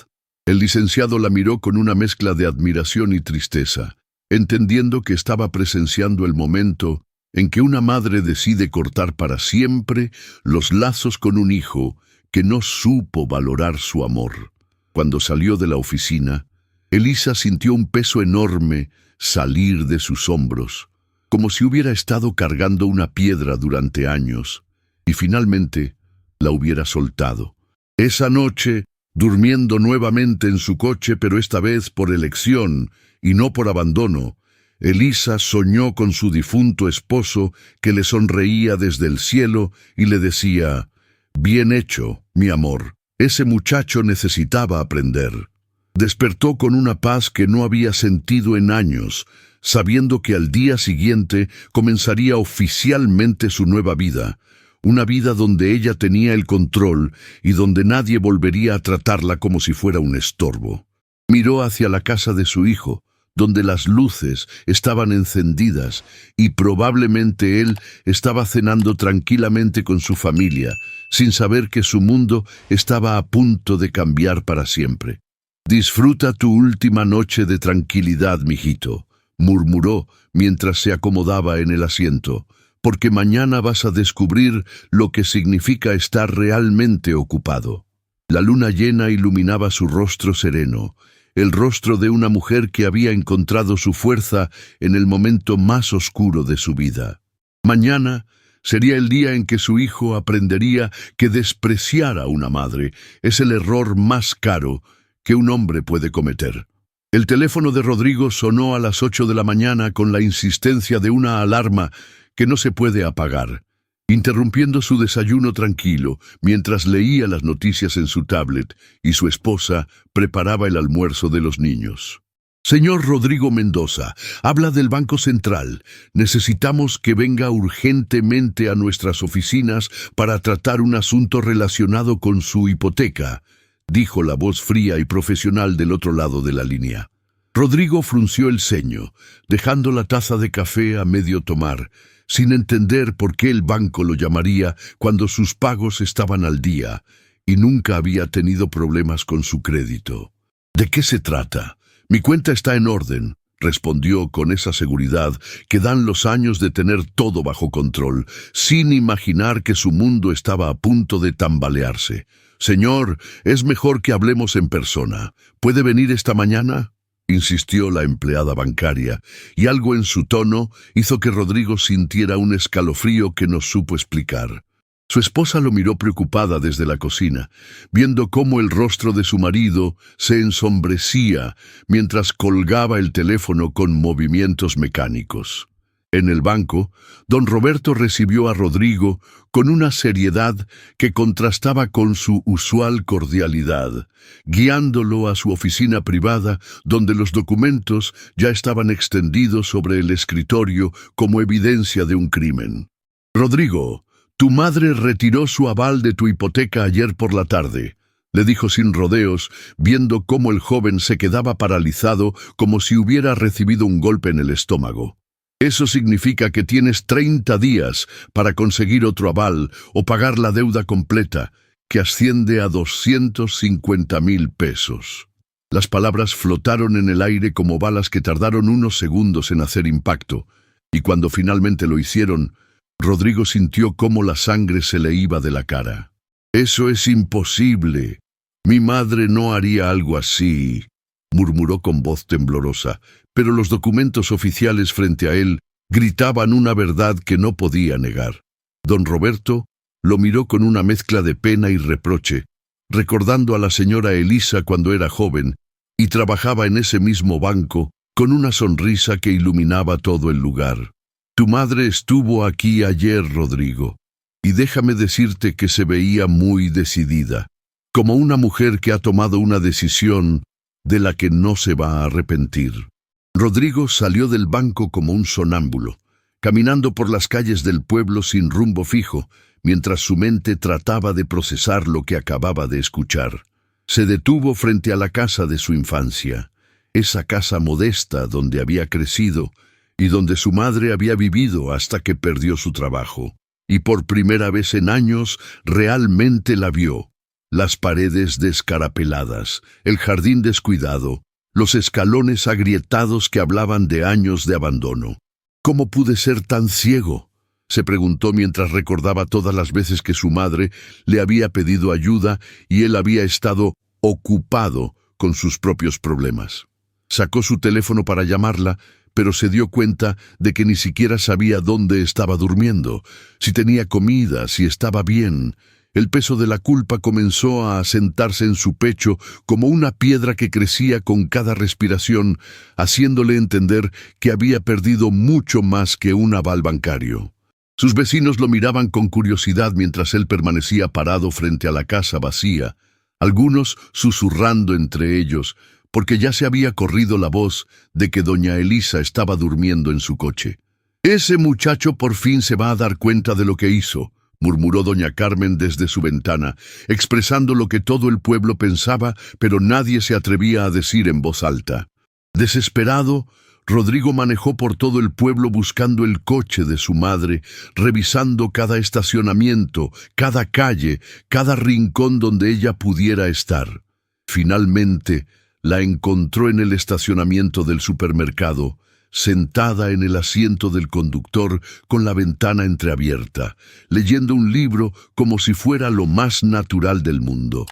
El licenciado la miró con una mezcla de admiración y tristeza, entendiendo que estaba presenciando el momento en que una madre decide cortar para siempre los lazos con un hijo que no supo valorar su amor. Cuando salió de la oficina, Elisa sintió un peso enorme salir de sus hombros, como si hubiera estado cargando una piedra durante años, y finalmente la hubiera soltado. Esa noche, durmiendo nuevamente en su coche, pero esta vez por elección y no por abandono, Elisa soñó con su difunto esposo que le sonreía desde el cielo y le decía: «Bien hecho, mi amor, ese muchacho necesitaba aprender». Despertó con una paz que no había sentido en años, sabiendo que al día siguiente comenzaría oficialmente su nueva vida, una vida donde ella tenía el control y donde nadie volvería a tratarla como si fuera un estorbo. Miró hacia la casa de su hijo, donde las luces estaban encendidas y probablemente él estaba cenando tranquilamente con su familia, sin saber que su mundo estaba a punto de cambiar para siempre. «Disfruta tu última noche de tranquilidad, mijito», murmuró mientras se acomodaba en el asiento, «porque mañana vas a descubrir lo que significa estar realmente ocupado». La luna llena iluminaba su rostro sereno, el rostro de una mujer que había encontrado su fuerza en el momento más oscuro de su vida. Mañana sería el día en que su hijo aprendería que despreciar a una madre es el error más caro que un hombre puede cometer. El teléfono de Rodrigo sonó a las 8 de la mañana con la insistencia de una alarma que no se puede apagar, interrumpiendo su desayuno tranquilo mientras leía las noticias en su tablet y su esposa preparaba el almuerzo de los niños. «Señor Rodrigo Mendoza, habla del Banco Central. Necesitamos que venga urgentemente a nuestras oficinas para tratar un asunto relacionado con su hipoteca», dijo la voz fría y profesional del otro lado de la línea. Rodrigo frunció el ceño, dejando la taza de café a medio tomar, sin entender por qué el banco lo llamaría cuando sus pagos estaban al día y nunca había tenido problemas con su crédito. «¿De qué se trata? Mi cuenta está en orden», respondió con esa seguridad que dan los años de tener todo bajo control, sin imaginar que su mundo estaba a punto de tambalearse. «Señor, es mejor que hablemos en persona. ¿Puede venir esta mañana?», insistió la empleada bancaria, y algo en su tono hizo que Rodrigo sintiera un escalofrío que no supo explicar. Su esposa lo miró preocupada desde la cocina, viendo cómo el rostro de su marido se ensombrecía mientras colgaba el teléfono con movimientos mecánicos. En el banco, don Roberto recibió a Rodrigo con una seriedad que contrastaba con su usual cordialidad, guiándolo a su oficina privada donde los documentos ya estaban extendidos sobre el escritorio como evidencia de un crimen. «Rodrigo, tu madre retiró su aval de tu hipoteca ayer por la tarde», le dijo sin rodeos, viendo cómo el joven se quedaba paralizado como si hubiera recibido un golpe en el estómago. «Eso significa que tienes 30 días para conseguir otro aval o pagar la deuda completa, que asciende a 250,000 pesos». Las palabras flotaron en el aire como balas que tardaron unos segundos en hacer impacto, y cuando finalmente lo hicieron, Rodrigo sintió cómo la sangre se le iba de la cara. «Eso es imposible. Mi madre no haría algo así», murmuró con voz temblorosa, pero los documentos oficiales frente a él gritaban una verdad que no podía negar. Don Roberto lo miró con una mezcla de pena y reproche, recordando a la señora Elisa cuando era joven y trabajaba en ese mismo banco con una sonrisa que iluminaba todo el lugar. «Tu madre estuvo aquí ayer, Rodrigo, y déjame decirte que se veía muy decidida, como una mujer que ha tomado una decisión de la que no se va a arrepentir». Rodrigo salió del banco como un sonámbulo, caminando por las calles del pueblo sin rumbo fijo, mientras su mente trataba de procesar lo que acababa de escuchar. Se detuvo frente a la casa de su infancia, esa casa modesta donde había crecido y donde su madre había vivido hasta que perdió su trabajo. Y por primera vez en años realmente la vio. Las paredes descarapeladas, el jardín descuidado, los escalones agrietados que hablaban de años de abandono. «¿Cómo pude ser tan ciego?», se preguntó mientras recordaba todas las veces que su madre le había pedido ayuda y él había estado ocupado con sus propios problemas. Sacó su teléfono para llamarla, pero se dio cuenta de que ni siquiera sabía dónde estaba durmiendo, si tenía comida, si estaba bien. El peso de la culpa comenzó a asentarse en su pecho como una piedra que crecía con cada respiración, haciéndole entender que había perdido mucho más que un aval bancario. Sus vecinos lo miraban con curiosidad mientras él permanecía parado frente a la casa vacía, algunos susurrando entre ellos, porque ya se había corrido la voz de que doña Elisa estaba durmiendo en su coche. «Ese muchacho por fin se va a dar cuenta de lo que hizo», murmuró doña Carmen desde su ventana, expresando lo que todo el pueblo pensaba, pero nadie se atrevía a decir en voz alta. Desesperado, Rodrigo manejó por todo el pueblo buscando el coche de su madre, revisando cada estacionamiento, cada calle, cada rincón donde ella pudiera estar. Finalmente, la encontró en el estacionamiento del supermercado, sentada en el asiento del conductor con la ventana entreabierta, leyendo un libro como si fuera lo más natural del mundo.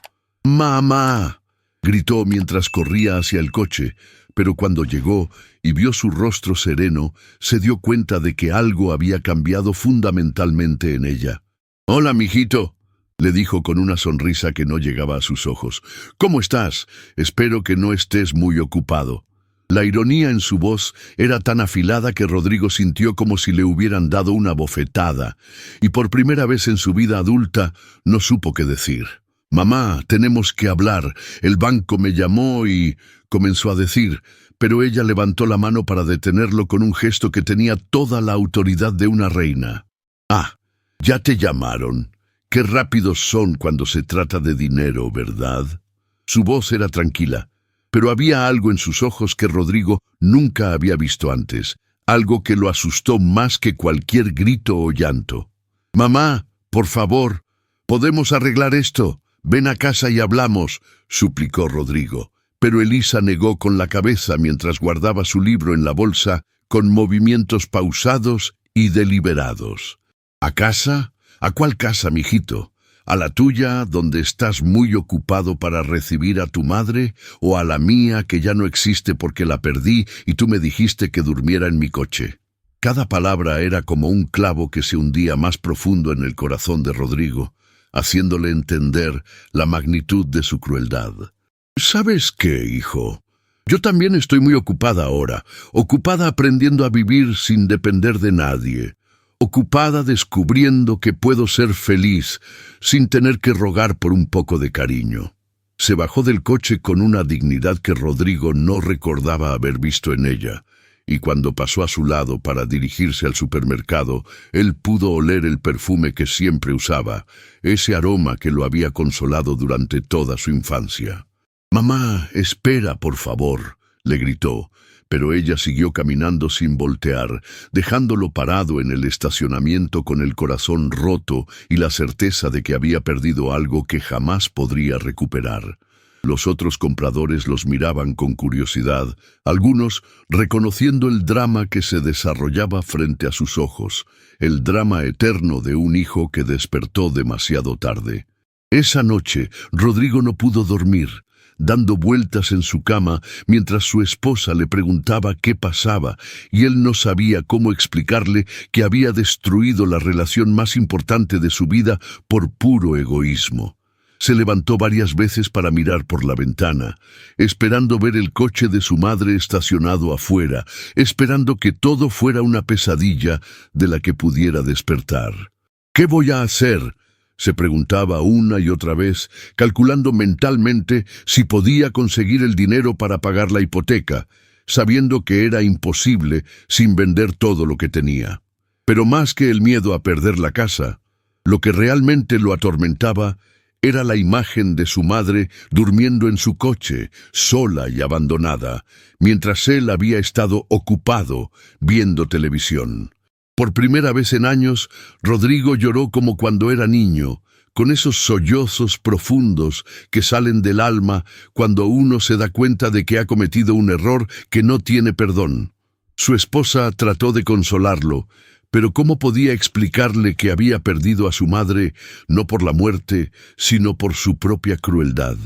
«¡Mamá!», gritó mientras corría hacia el coche, pero cuando llegó y vio su rostro sereno, se dio cuenta de que algo había cambiado fundamentalmente en ella. «Hola, mijito», le dijo con una sonrisa que no llegaba a sus ojos. «¿Cómo estás? Espero que no estés muy ocupado». La ironía en su voz era tan afilada que Rodrigo sintió como si le hubieran dado una bofetada, y por primera vez en su vida adulta no supo qué decir. «Mamá, tenemos que hablar. El banco me llamó y...», comenzó a decir, pero ella levantó la mano para detenerlo con un gesto que tenía toda la autoridad de una reina. «Ah, ya te llamaron. Qué rápidos son cuando se trata de dinero, ¿verdad?». Su voz era tranquila, pero había algo en sus ojos que Rodrigo nunca había visto antes, algo que lo asustó más que cualquier grito o llanto. «Mamá, por favor, ¿podemos arreglar esto? Ven a casa y hablamos», suplicó Rodrigo. Pero Elisa negó con la cabeza mientras guardaba su libro en la bolsa con movimientos pausados y deliberados. «¿A casa? ¿A cuál casa, mijito? ¿A la tuya, donde estás muy ocupado para recibir a tu madre, o a la mía, que ya no existe porque la perdí y tú me dijiste que durmiera en mi coche?» Cada palabra era como un clavo que se hundía más profundo en el corazón de Rodrigo, haciéndole entender la magnitud de su crueldad. «¿Sabes qué, hijo? Yo también estoy muy ocupada ahora, ocupada aprendiendo a vivir sin depender de nadie, ocupada descubriendo que puedo ser feliz sin tener que rogar por un poco de cariño». Se bajó del coche con una dignidad que Rodrigo no recordaba haber visto en ella, y cuando pasó a su lado para dirigirse al supermercado, él pudo oler el perfume que siempre usaba, ese aroma que lo había consolado durante toda su infancia. «Mamá, espera, por favor», le gritó, pero ella siguió caminando sin voltear, dejándolo parado en el estacionamiento con el corazón roto y la certeza de que había perdido algo que jamás podría recuperar. Los otros compradores los miraban con curiosidad, algunos reconociendo el drama que se desarrollaba frente a sus ojos, el drama eterno de un hijo que despertó demasiado tarde. Esa noche, Rodrigo no pudo dormir, dando vueltas en su cama mientras su esposa le preguntaba qué pasaba, y él no sabía cómo explicarle que había destruido la relación más importante de su vida por puro egoísmo. Se levantó varias veces para mirar por la ventana, esperando ver el coche de su madre estacionado afuera, esperando que todo fuera una pesadilla de la que pudiera despertar. «¿Qué voy a hacer?», se preguntaba una y otra vez, calculando mentalmente si podía conseguir el dinero para pagar la hipoteca, sabiendo que era imposible sin vender todo lo que tenía. Pero más que el miedo a perder la casa, lo que realmente lo atormentaba era la imagen de su madre durmiendo en su coche, sola y abandonada, mientras él había estado ocupado viendo televisión. Por primera vez en años, Rodrigo lloró como cuando era niño, con esos sollozos profundos que salen del alma cuando uno se da cuenta de que ha cometido un error que no tiene perdón. Su esposa trató de consolarlo, pero ¿cómo podía explicarle que había perdido a su madre no por la muerte, sino por su propia crueldad?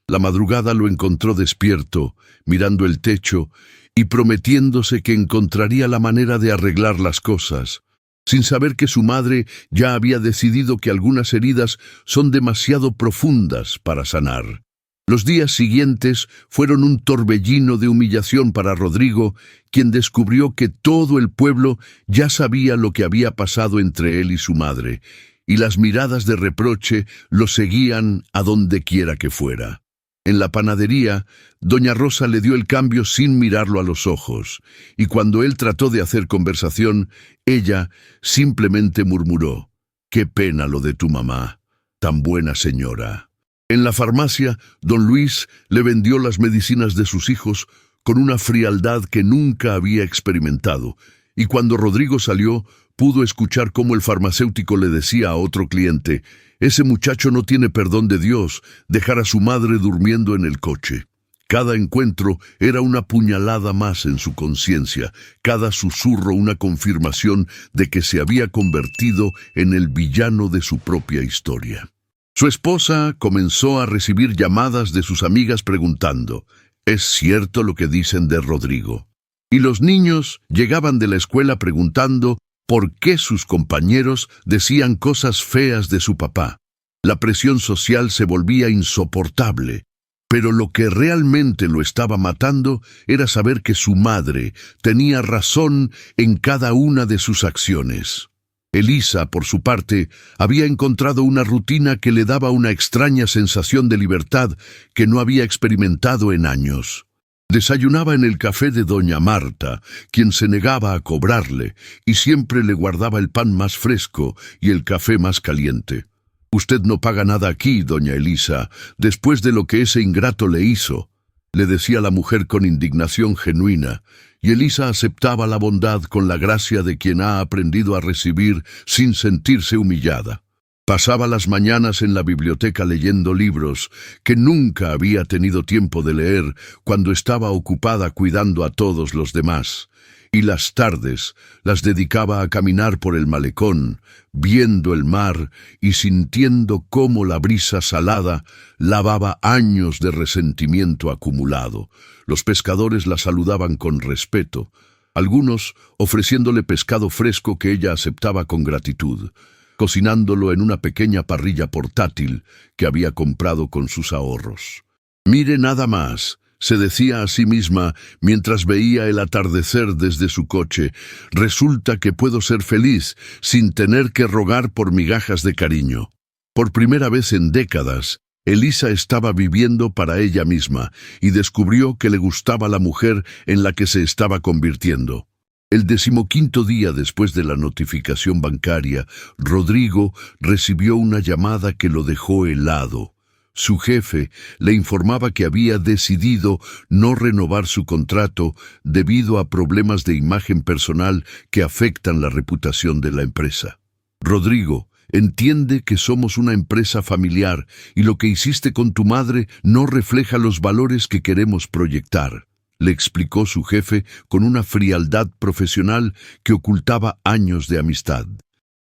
La madrugada lo encontró despierto, mirando el techo y prometiéndose que encontraría la manera de arreglar las cosas, sin saber que su madre ya había decidido que algunas heridas son demasiado profundas para sanar. Los días siguientes fueron un torbellino de humillación para Rodrigo, quien descubrió que todo el pueblo ya sabía lo que había pasado entre él y su madre, y las miradas de reproche lo seguían a donde quiera que fuera. En la panadería, doña Rosa le dio el cambio sin mirarlo a los ojos, y cuando él trató de hacer conversación, ella simplemente murmuró: «Qué pena lo de tu mamá, tan buena señora». En la farmacia, don Luis le vendió las medicinas de sus hijos con una frialdad que nunca había experimentado, y cuando Rodrigo salió, pudo escuchar cómo el farmacéutico le decía a otro cliente: «Ese muchacho no tiene perdón de Dios, dejar a su madre durmiendo en el coche». Cada encuentro era una puñalada más en su conciencia, cada susurro una confirmación de que se había convertido en el villano de su propia historia. Su esposa comenzó a recibir llamadas de sus amigas preguntando: «¿Es cierto lo que dicen de Rodrigo?». Y los niños llegaban de la escuela preguntando por qué sus compañeros decían cosas feas de su papá. La presión social se volvía insoportable, pero lo que realmente lo estaba matando era saber que su madre tenía razón en cada una de sus acciones. Elisa, por su parte, había encontrado una rutina que le daba una extraña sensación de libertad que no había experimentado en años. Desayunaba en el café de doña Marta, quien se negaba a cobrarle, y siempre le guardaba el pan más fresco y el café más caliente. «Usted no paga nada aquí, doña Elisa, después de lo que ese ingrato le hizo», le decía la mujer con indignación genuina, y Elisa aceptaba la bondad con la gracia de quien ha aprendido a recibir sin sentirse humillada. Pasaba las mañanas en la biblioteca leyendo libros que nunca había tenido tiempo de leer cuando estaba ocupada cuidando a todos los demás, y las tardes las dedicaba a caminar por el malecón, viendo el mar y sintiendo cómo la brisa salada lavaba años de resentimiento acumulado. Los pescadores la saludaban con respeto, algunos ofreciéndole pescado fresco que ella aceptaba con gratitud, cocinándolo en una pequeña parrilla portátil que había comprado con sus ahorros. «Mire nada más», se decía a sí misma mientras veía el atardecer desde su coche, «resulta que puedo ser feliz sin tener que rogar por migajas de cariño». Por primera vez en décadas, Elisa estaba viviendo para ella misma y descubrió que le gustaba la mujer en la que se estaba convirtiendo. El 15º día después de la notificación bancaria, Rodrigo recibió una llamada que lo dejó helado. Su jefe le informaba que había decidido no renovar su contrato debido a problemas de imagen personal que afectan la reputación de la empresa. «Rodrigo, entiende que somos una empresa familiar y lo que hiciste con tu madre no refleja los valores que queremos proyectar», le explicó su jefe con una frialdad profesional que ocultaba años de amistad.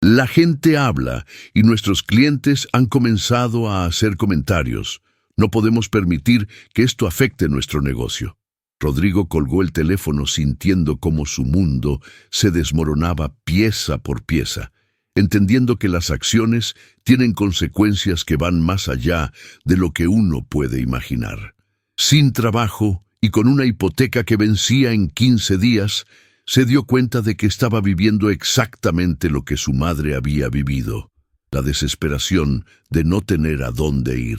«La gente habla y nuestros clientes han comenzado a hacer comentarios. No podemos permitir que esto afecte nuestro negocio». Rodrigo colgó el teléfono sintiendo cómo su mundo se desmoronaba pieza por pieza, entendiendo que las acciones tienen consecuencias que van más allá de lo que uno puede imaginar. Sin trabajo y con una hipoteca que vencía en 15 días, se dio cuenta de que estaba viviendo exactamente lo que su madre había vivido, la desesperación de no tener a dónde ir.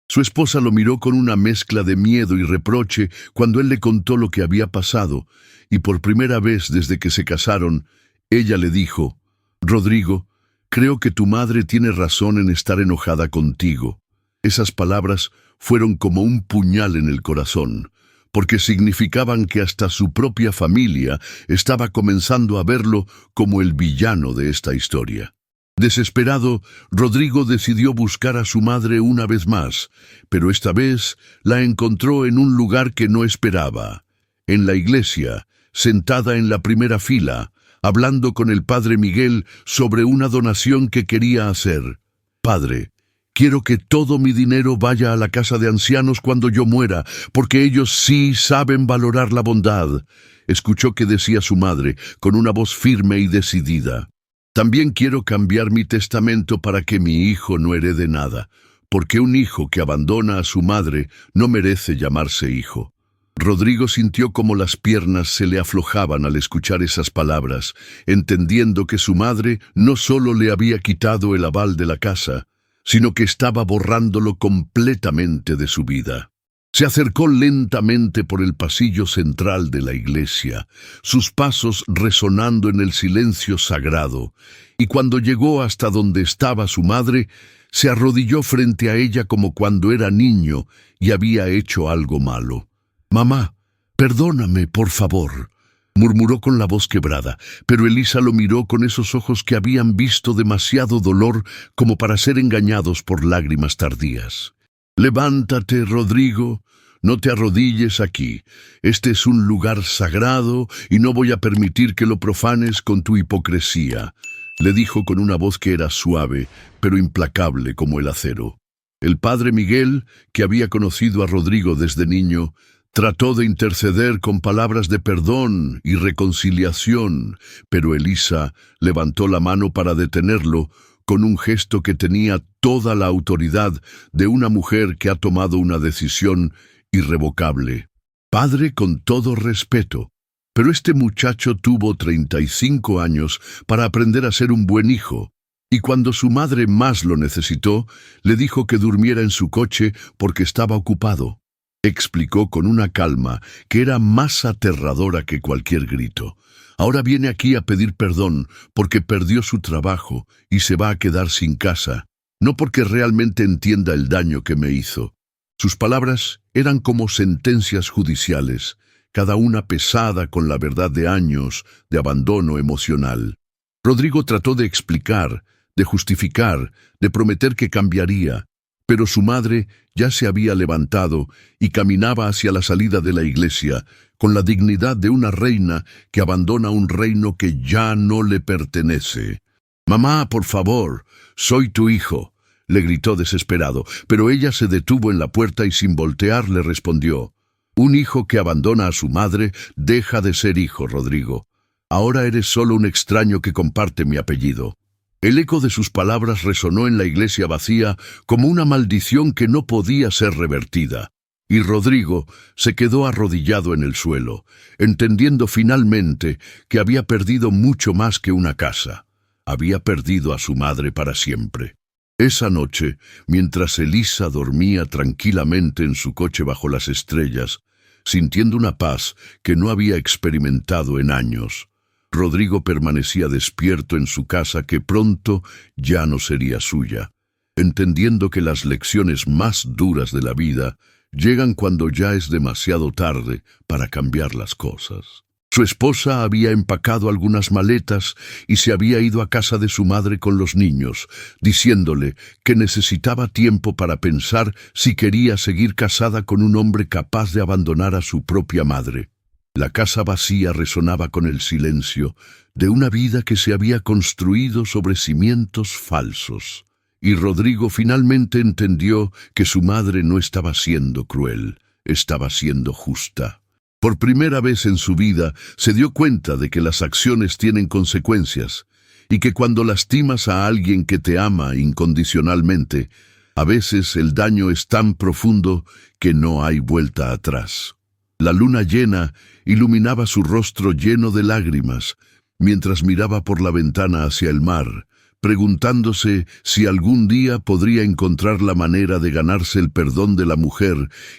Su esposa lo miró con una mezcla de miedo y reproche cuando él le contó lo que había pasado, y por primera vez desde que se casaron, ella le dijo: «Rodrigo, creo que tu madre tiene razón en estar enojada contigo». Esas palabras fueron como un puñal en el corazón, porque significaban que hasta su propia familia estaba comenzando a verlo como el villano de esta historia. Desesperado, Rodrigo decidió buscar a su madre una vez más, pero esta vez la encontró en un lugar que no esperaba, en la iglesia, sentada en la primera fila, hablando con el padre Miguel sobre una donación que quería hacer. «Padre, quiero que todo mi dinero vaya a la casa de ancianos cuando yo muera, porque ellos sí saben valorar la bondad», escuchó que decía su madre, con una voz firme y decidida. «También quiero cambiar mi testamento para que mi hijo no herede nada, porque un hijo que abandona a su madre no merece llamarse hijo». Rodrigo sintió como las piernas se le aflojaban al escuchar esas palabras, entendiendo que su madre no solo le había quitado el aval de la casa, sino que estaba borrándolo completamente de su vida. Se acercó lentamente por el pasillo central de la iglesia, sus pasos resonando en el silencio sagrado, y cuando llegó hasta donde estaba su madre, se arrodilló frente a ella como cuando era niño y había hecho algo malo. «Mamá, perdóname, por favor», murmuró con la voz quebrada, pero Elisa lo miró con esos ojos que habían visto demasiado dolor como para ser engañados por lágrimas tardías. «Levántate, Rodrigo, no te arrodilles aquí. Este es un lugar sagrado y no voy a permitir que lo profanes con tu hipocresía», le dijo con una voz que era suave, pero implacable como el acero. El padre Miguel, que había conocido a Rodrigo desde niño, trató de interceder con palabras de perdón y reconciliación, pero Elisa levantó la mano para detenerlo con un gesto que tenía toda la autoridad de una mujer que ha tomado una decisión irrevocable. «Padre, con todo respeto, pero este muchacho tuvo 35 años para aprender a ser un buen hijo, y cuando su madre más lo necesitó, le dijo que durmiera en su coche porque estaba ocupado», explicó con una calma que era más aterradora que cualquier grito. «Ahora viene aquí a pedir perdón porque perdió su trabajo y se va a quedar sin casa, no porque realmente entienda el daño que me hizo». Sus palabras eran como sentencias judiciales, cada una pesada con la verdad de años de abandono emocional. Rodrigo trató de explicar, de justificar, de prometer que cambiaría, pero su madre ya se había levantado y caminaba hacia la salida de la iglesia, con la dignidad de una reina que abandona un reino que ya no le pertenece. «Mamá, por favor, soy tu hijo», le gritó desesperado, pero ella se detuvo en la puerta y sin voltear le respondió: «Un hijo que abandona a su madre deja de ser hijo, Rodrigo. Ahora eres solo un extraño que comparte mi apellido». El eco de sus palabras resonó en la iglesia vacía como una maldición que no podía ser revertida, y Rodrigo se quedó arrodillado en el suelo, entendiendo finalmente que había perdido mucho más que una casa. Había perdido a su madre para siempre. Esa noche, mientras Elisa dormía tranquilamente en su coche bajo las estrellas, sintiendo una paz que no había experimentado en años, Rodrigo permanecía despierto en su casa que pronto ya no sería suya, entendiendo que las lecciones más duras de la vida llegan cuando ya es demasiado tarde para cambiar las cosas. Su esposa había empacado algunas maletas y se había ido a casa de su madre con los niños, diciéndole que necesitaba tiempo para pensar si quería seguir casada con un hombre capaz de abandonar a su propia madre. La casa vacía resonaba con el silencio de una vida que se había construido sobre cimientos falsos, y Rodrigo finalmente entendió que su madre no estaba siendo cruel, estaba siendo justa. Por primera vez en su vida se dio cuenta de que las acciones tienen consecuencias, y que cuando lastimas a alguien que te ama incondicionalmente, a veces el daño es tan profundo que no hay vuelta atrás. La luna llena iluminaba su rostro lleno de lágrimas, mientras miraba por la ventana hacia el mar, preguntándose si algún día podría encontrar la manera de ganarse el perdón de la mujer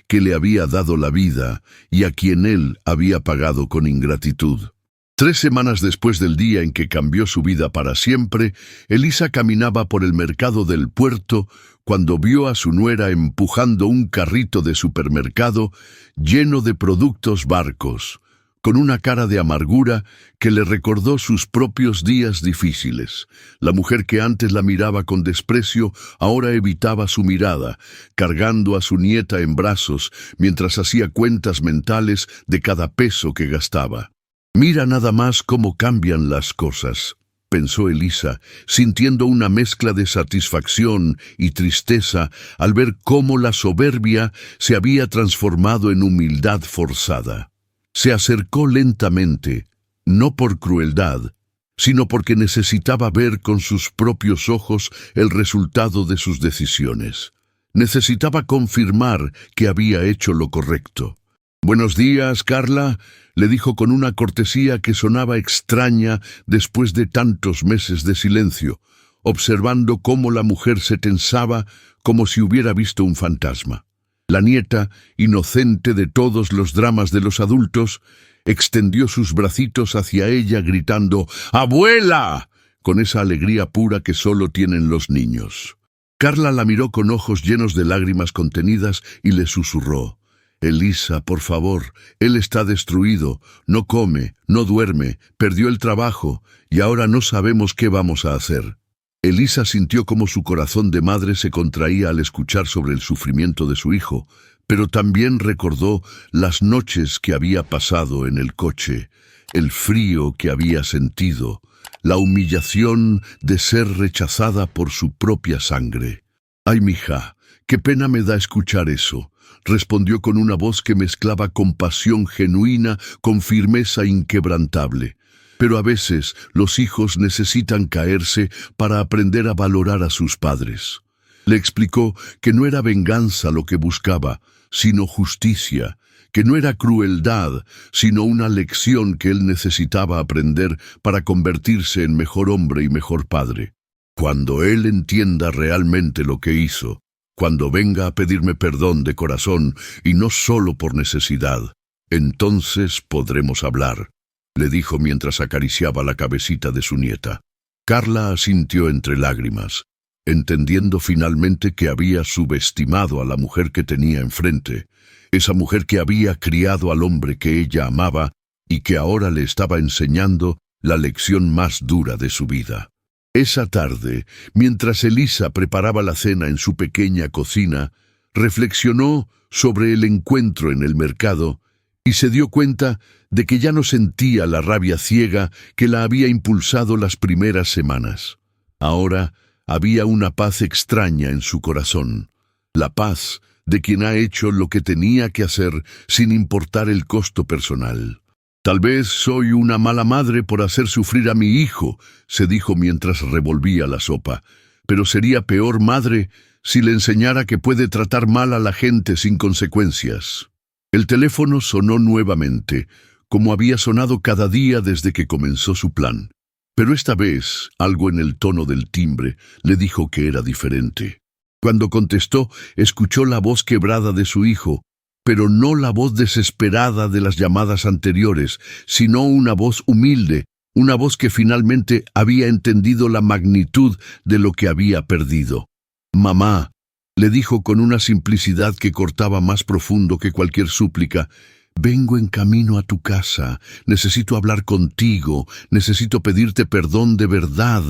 que le había dado la vida y a quien él había pagado con ingratitud. 3 semanas después del día en que cambió su vida para siempre, Elisa caminaba por el mercado del puerto cuando vio a su nuera empujando un carrito de supermercado lleno de productos barcos, con una cara de amargura que le recordó sus propios días difíciles. La mujer que antes la miraba con desprecio ahora evitaba su mirada, cargando a su nieta en brazos mientras hacía cuentas mentales de cada peso que gastaba. «Mira nada más cómo cambian las cosas», pensó Elisa, sintiendo una mezcla de satisfacción y tristeza al ver cómo la soberbia se había transformado en humildad forzada. Se acercó lentamente, no por crueldad, sino porque necesitaba ver con sus propios ojos el resultado de sus decisiones. Necesitaba confirmar que había hecho lo correcto. «Buenos días, Carla», le dijo con una cortesía que sonaba extraña después de tantos meses de silencio, observando cómo la mujer se tensaba como si hubiera visto un fantasma. La nieta, inocente de todos los dramas de los adultos, extendió sus bracitos hacia ella gritando «¡Abuela!», con esa alegría pura que solo tienen los niños. Carla la miró con ojos llenos de lágrimas contenidas y le susurró «Elisa, por favor, él está destruido, no come, no duerme, perdió el trabajo y ahora no sabemos qué vamos a hacer». Elisa sintió como su corazón de madre se contraía al escuchar sobre el sufrimiento de su hijo, pero también recordó las noches que había pasado en el coche, el frío que había sentido, la humillación de ser rechazada por su propia sangre. «Ay, mija, qué pena me da escuchar eso», respondió con una voz que mezclaba compasión genuina con firmeza inquebrantable. Pero a veces los hijos necesitan caerse para aprender a valorar a sus padres. Le explicó que no era venganza lo que buscaba, sino justicia, que no era crueldad, sino una lección que él necesitaba aprender para convertirse en mejor hombre y mejor padre. Cuando él entienda realmente lo que hizo, cuando venga a pedirme perdón de corazón y no solo por necesidad, entonces podremos hablar, le dijo mientras acariciaba la cabecita de su nieta. Carla asintió entre lágrimas, entendiendo finalmente que había subestimado a la mujer que tenía enfrente, esa mujer que había criado al hombre que ella amaba y que ahora le estaba enseñando la lección más dura de su vida. Esa tarde, mientras Elisa preparaba la cena en su pequeña cocina, reflexionó sobre el encuentro en el mercado y se dio cuenta de que ya no sentía la rabia ciega que la había impulsado las primeras semanas. Ahora había una paz extraña en su corazón, la paz de quien ha hecho lo que tenía que hacer sin importar el costo personal. «Tal vez soy una mala madre por hacer sufrir a mi hijo», se dijo mientras revolvía la sopa, «pero sería peor madre si le enseñara que puede tratar mal a la gente sin consecuencias». El teléfono sonó nuevamente, como había sonado cada día desde que comenzó su plan. Pero esta vez, algo en el tono del timbre le dijo que era diferente. Cuando contestó, escuchó la voz quebrada de su hijo, pero no la voz desesperada de las llamadas anteriores, sino una voz humilde, una voz que finalmente había entendido la magnitud de lo que había perdido. «Mamá», le dijo con una simplicidad que cortaba más profundo que cualquier súplica, «vengo en camino a tu casa, necesito hablar contigo, necesito pedirte perdón de verdad».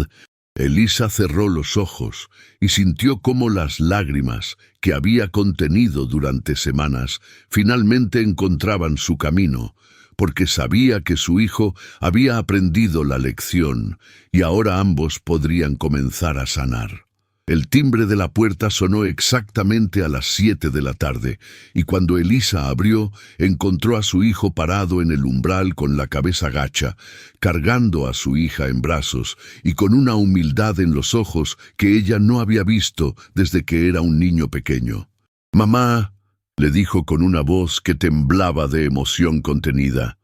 Elisa cerró los ojos y sintió cómo las lágrimas, que había contenido durante semanas, finalmente encontraban su camino, porque sabía que su hijo había aprendido la lección y ahora ambos podrían comenzar a sanar. El timbre de la puerta sonó exactamente a las 7 de la tarde, y cuando Elisa abrió, encontró a su hijo parado en el umbral con la cabeza gacha, cargando a su hija en brazos y con una humildad en los ojos que ella no había visto desde que era un niño pequeño. «Mamá», le dijo con una voz que temblaba de emoción contenida,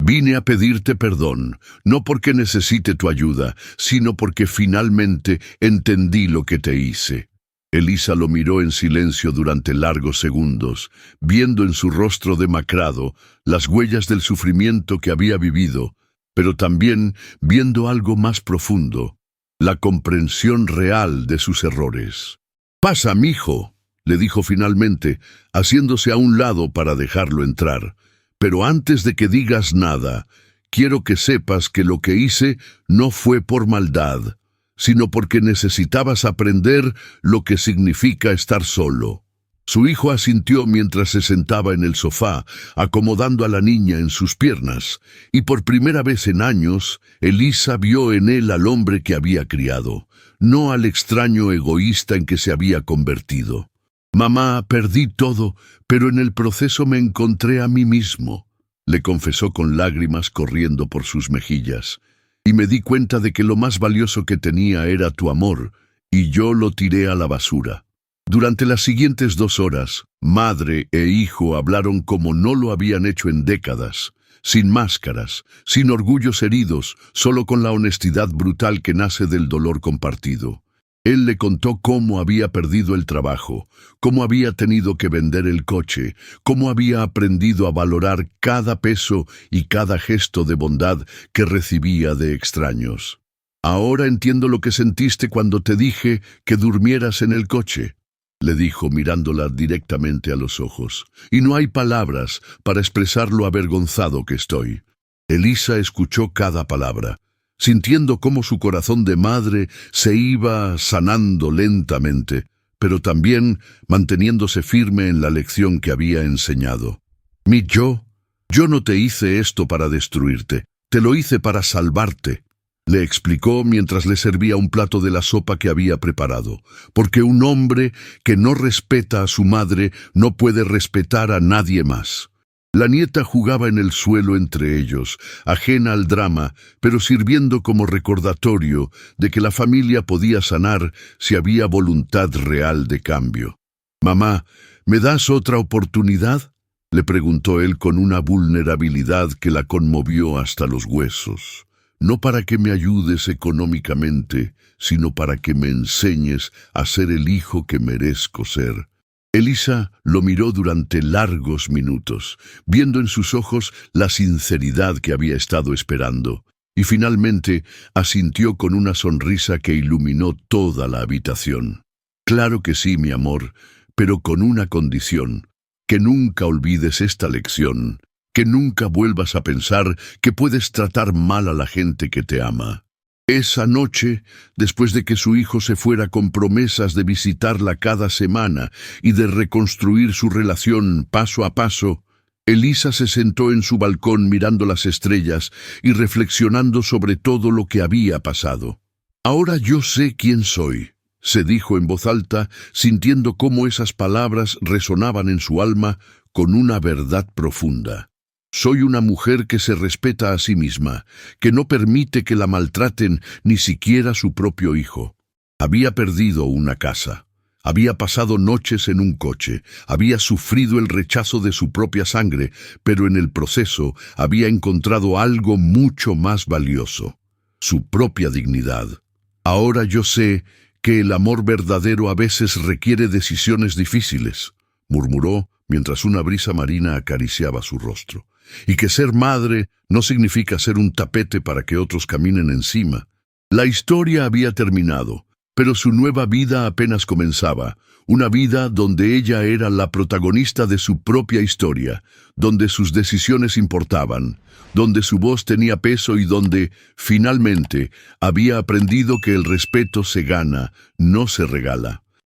«vine a pedirte perdón, no porque necesite tu ayuda, sino porque finalmente entendí lo que te hice». Elisa lo miró en silencio durante largos segundos, viendo en su rostro demacrado las huellas del sufrimiento que había vivido, pero también viendo algo más profundo, la comprensión real de sus errores. «Pasa, mijo», le dijo finalmente, haciéndose a un lado para dejarlo entrar. «Pero antes de que digas nada, quiero que sepas que lo que hice no fue por maldad, sino porque necesitabas aprender lo que significa estar solo». Su hijo asintió mientras se sentaba en el sofá, acomodando a la niña en sus piernas, y por primera vez en años, Elisa vio en él al hombre que había criado, no al extraño egoísta en que se había convertido. «Mamá, perdí todo, pero en el proceso me encontré a mí mismo», le confesó con lágrimas corriendo por sus mejillas, «y me di cuenta de que lo más valioso que tenía era tu amor, y yo lo tiré a la basura». Durante las siguientes 2 horas, madre e hijo hablaron como no lo habían hecho en décadas, sin máscaras, sin orgullos heridos, solo con la honestidad brutal que nace del dolor compartido. Él le contó cómo había perdido el trabajo, cómo había tenido que vender el coche, cómo había aprendido a valorar cada peso y cada gesto de bondad que recibía de extraños. «Ahora entiendo lo que sentiste cuando te dije que durmieras en el coche», le dijo mirándola directamente a los ojos, «y no hay palabras para expresar lo avergonzado que estoy». Elisa escuchó cada palabra, sintiendo cómo su corazón de madre se iba sanando lentamente, pero también manteniéndose firme en la lección que había enseñado. Yo no te hice esto para destruirte, te lo hice para salvarte», le explicó mientras le servía un plato de la sopa que había preparado, porque un hombre que no respeta a su madre no puede respetar a nadie más. La nieta jugaba en el suelo entre ellos, ajena al drama, pero sirviendo como recordatorio de que la familia podía sanar si había voluntad real de cambio. «Mamá, ¿me das otra oportunidad?», le preguntó él con una vulnerabilidad que la conmovió hasta los huesos. «No para que me ayudes económicamente, sino para que me enseñes a ser el hijo que merezco ser». Elisa lo miró durante largos minutos, viendo en sus ojos la sinceridad que había estado esperando, y finalmente asintió con una sonrisa que iluminó toda la habitación. «Claro que sí, mi amor, pero con una condición, que nunca olvides esta lección, que nunca vuelvas a pensar que puedes tratar mal a la gente que te ama». Esa noche, después de que su hijo se fuera con promesas de visitarla cada semana y de reconstruir su relación paso a paso, Elisa se sentó en su balcón mirando las estrellas y reflexionando sobre todo lo que había pasado. «Ahora yo sé quién soy», se dijo en voz alta, sintiendo cómo esas palabras resonaban en su alma con una verdad profunda. «Soy una mujer que se respeta a sí misma, que no permite que la maltraten ni siquiera su propio hijo». Había perdido una casa, había pasado noches en un coche, había sufrido el rechazo de su propia sangre, pero en el proceso había encontrado algo mucho más valioso: su propia dignidad. «Ahora yo sé que el amor verdadero a veces requiere decisiones difíciles», murmuró mientras una brisa marina acariciaba su rostro. «Y que ser madre no significa ser un tapete para que otros caminen encima». La historia había terminado, pero su nueva vida apenas comenzaba, una vida donde ella era la protagonista de su propia historia, donde sus decisiones importaban, donde su voz tenía peso y donde, finalmente, había aprendido que el respeto se gana, no se regala.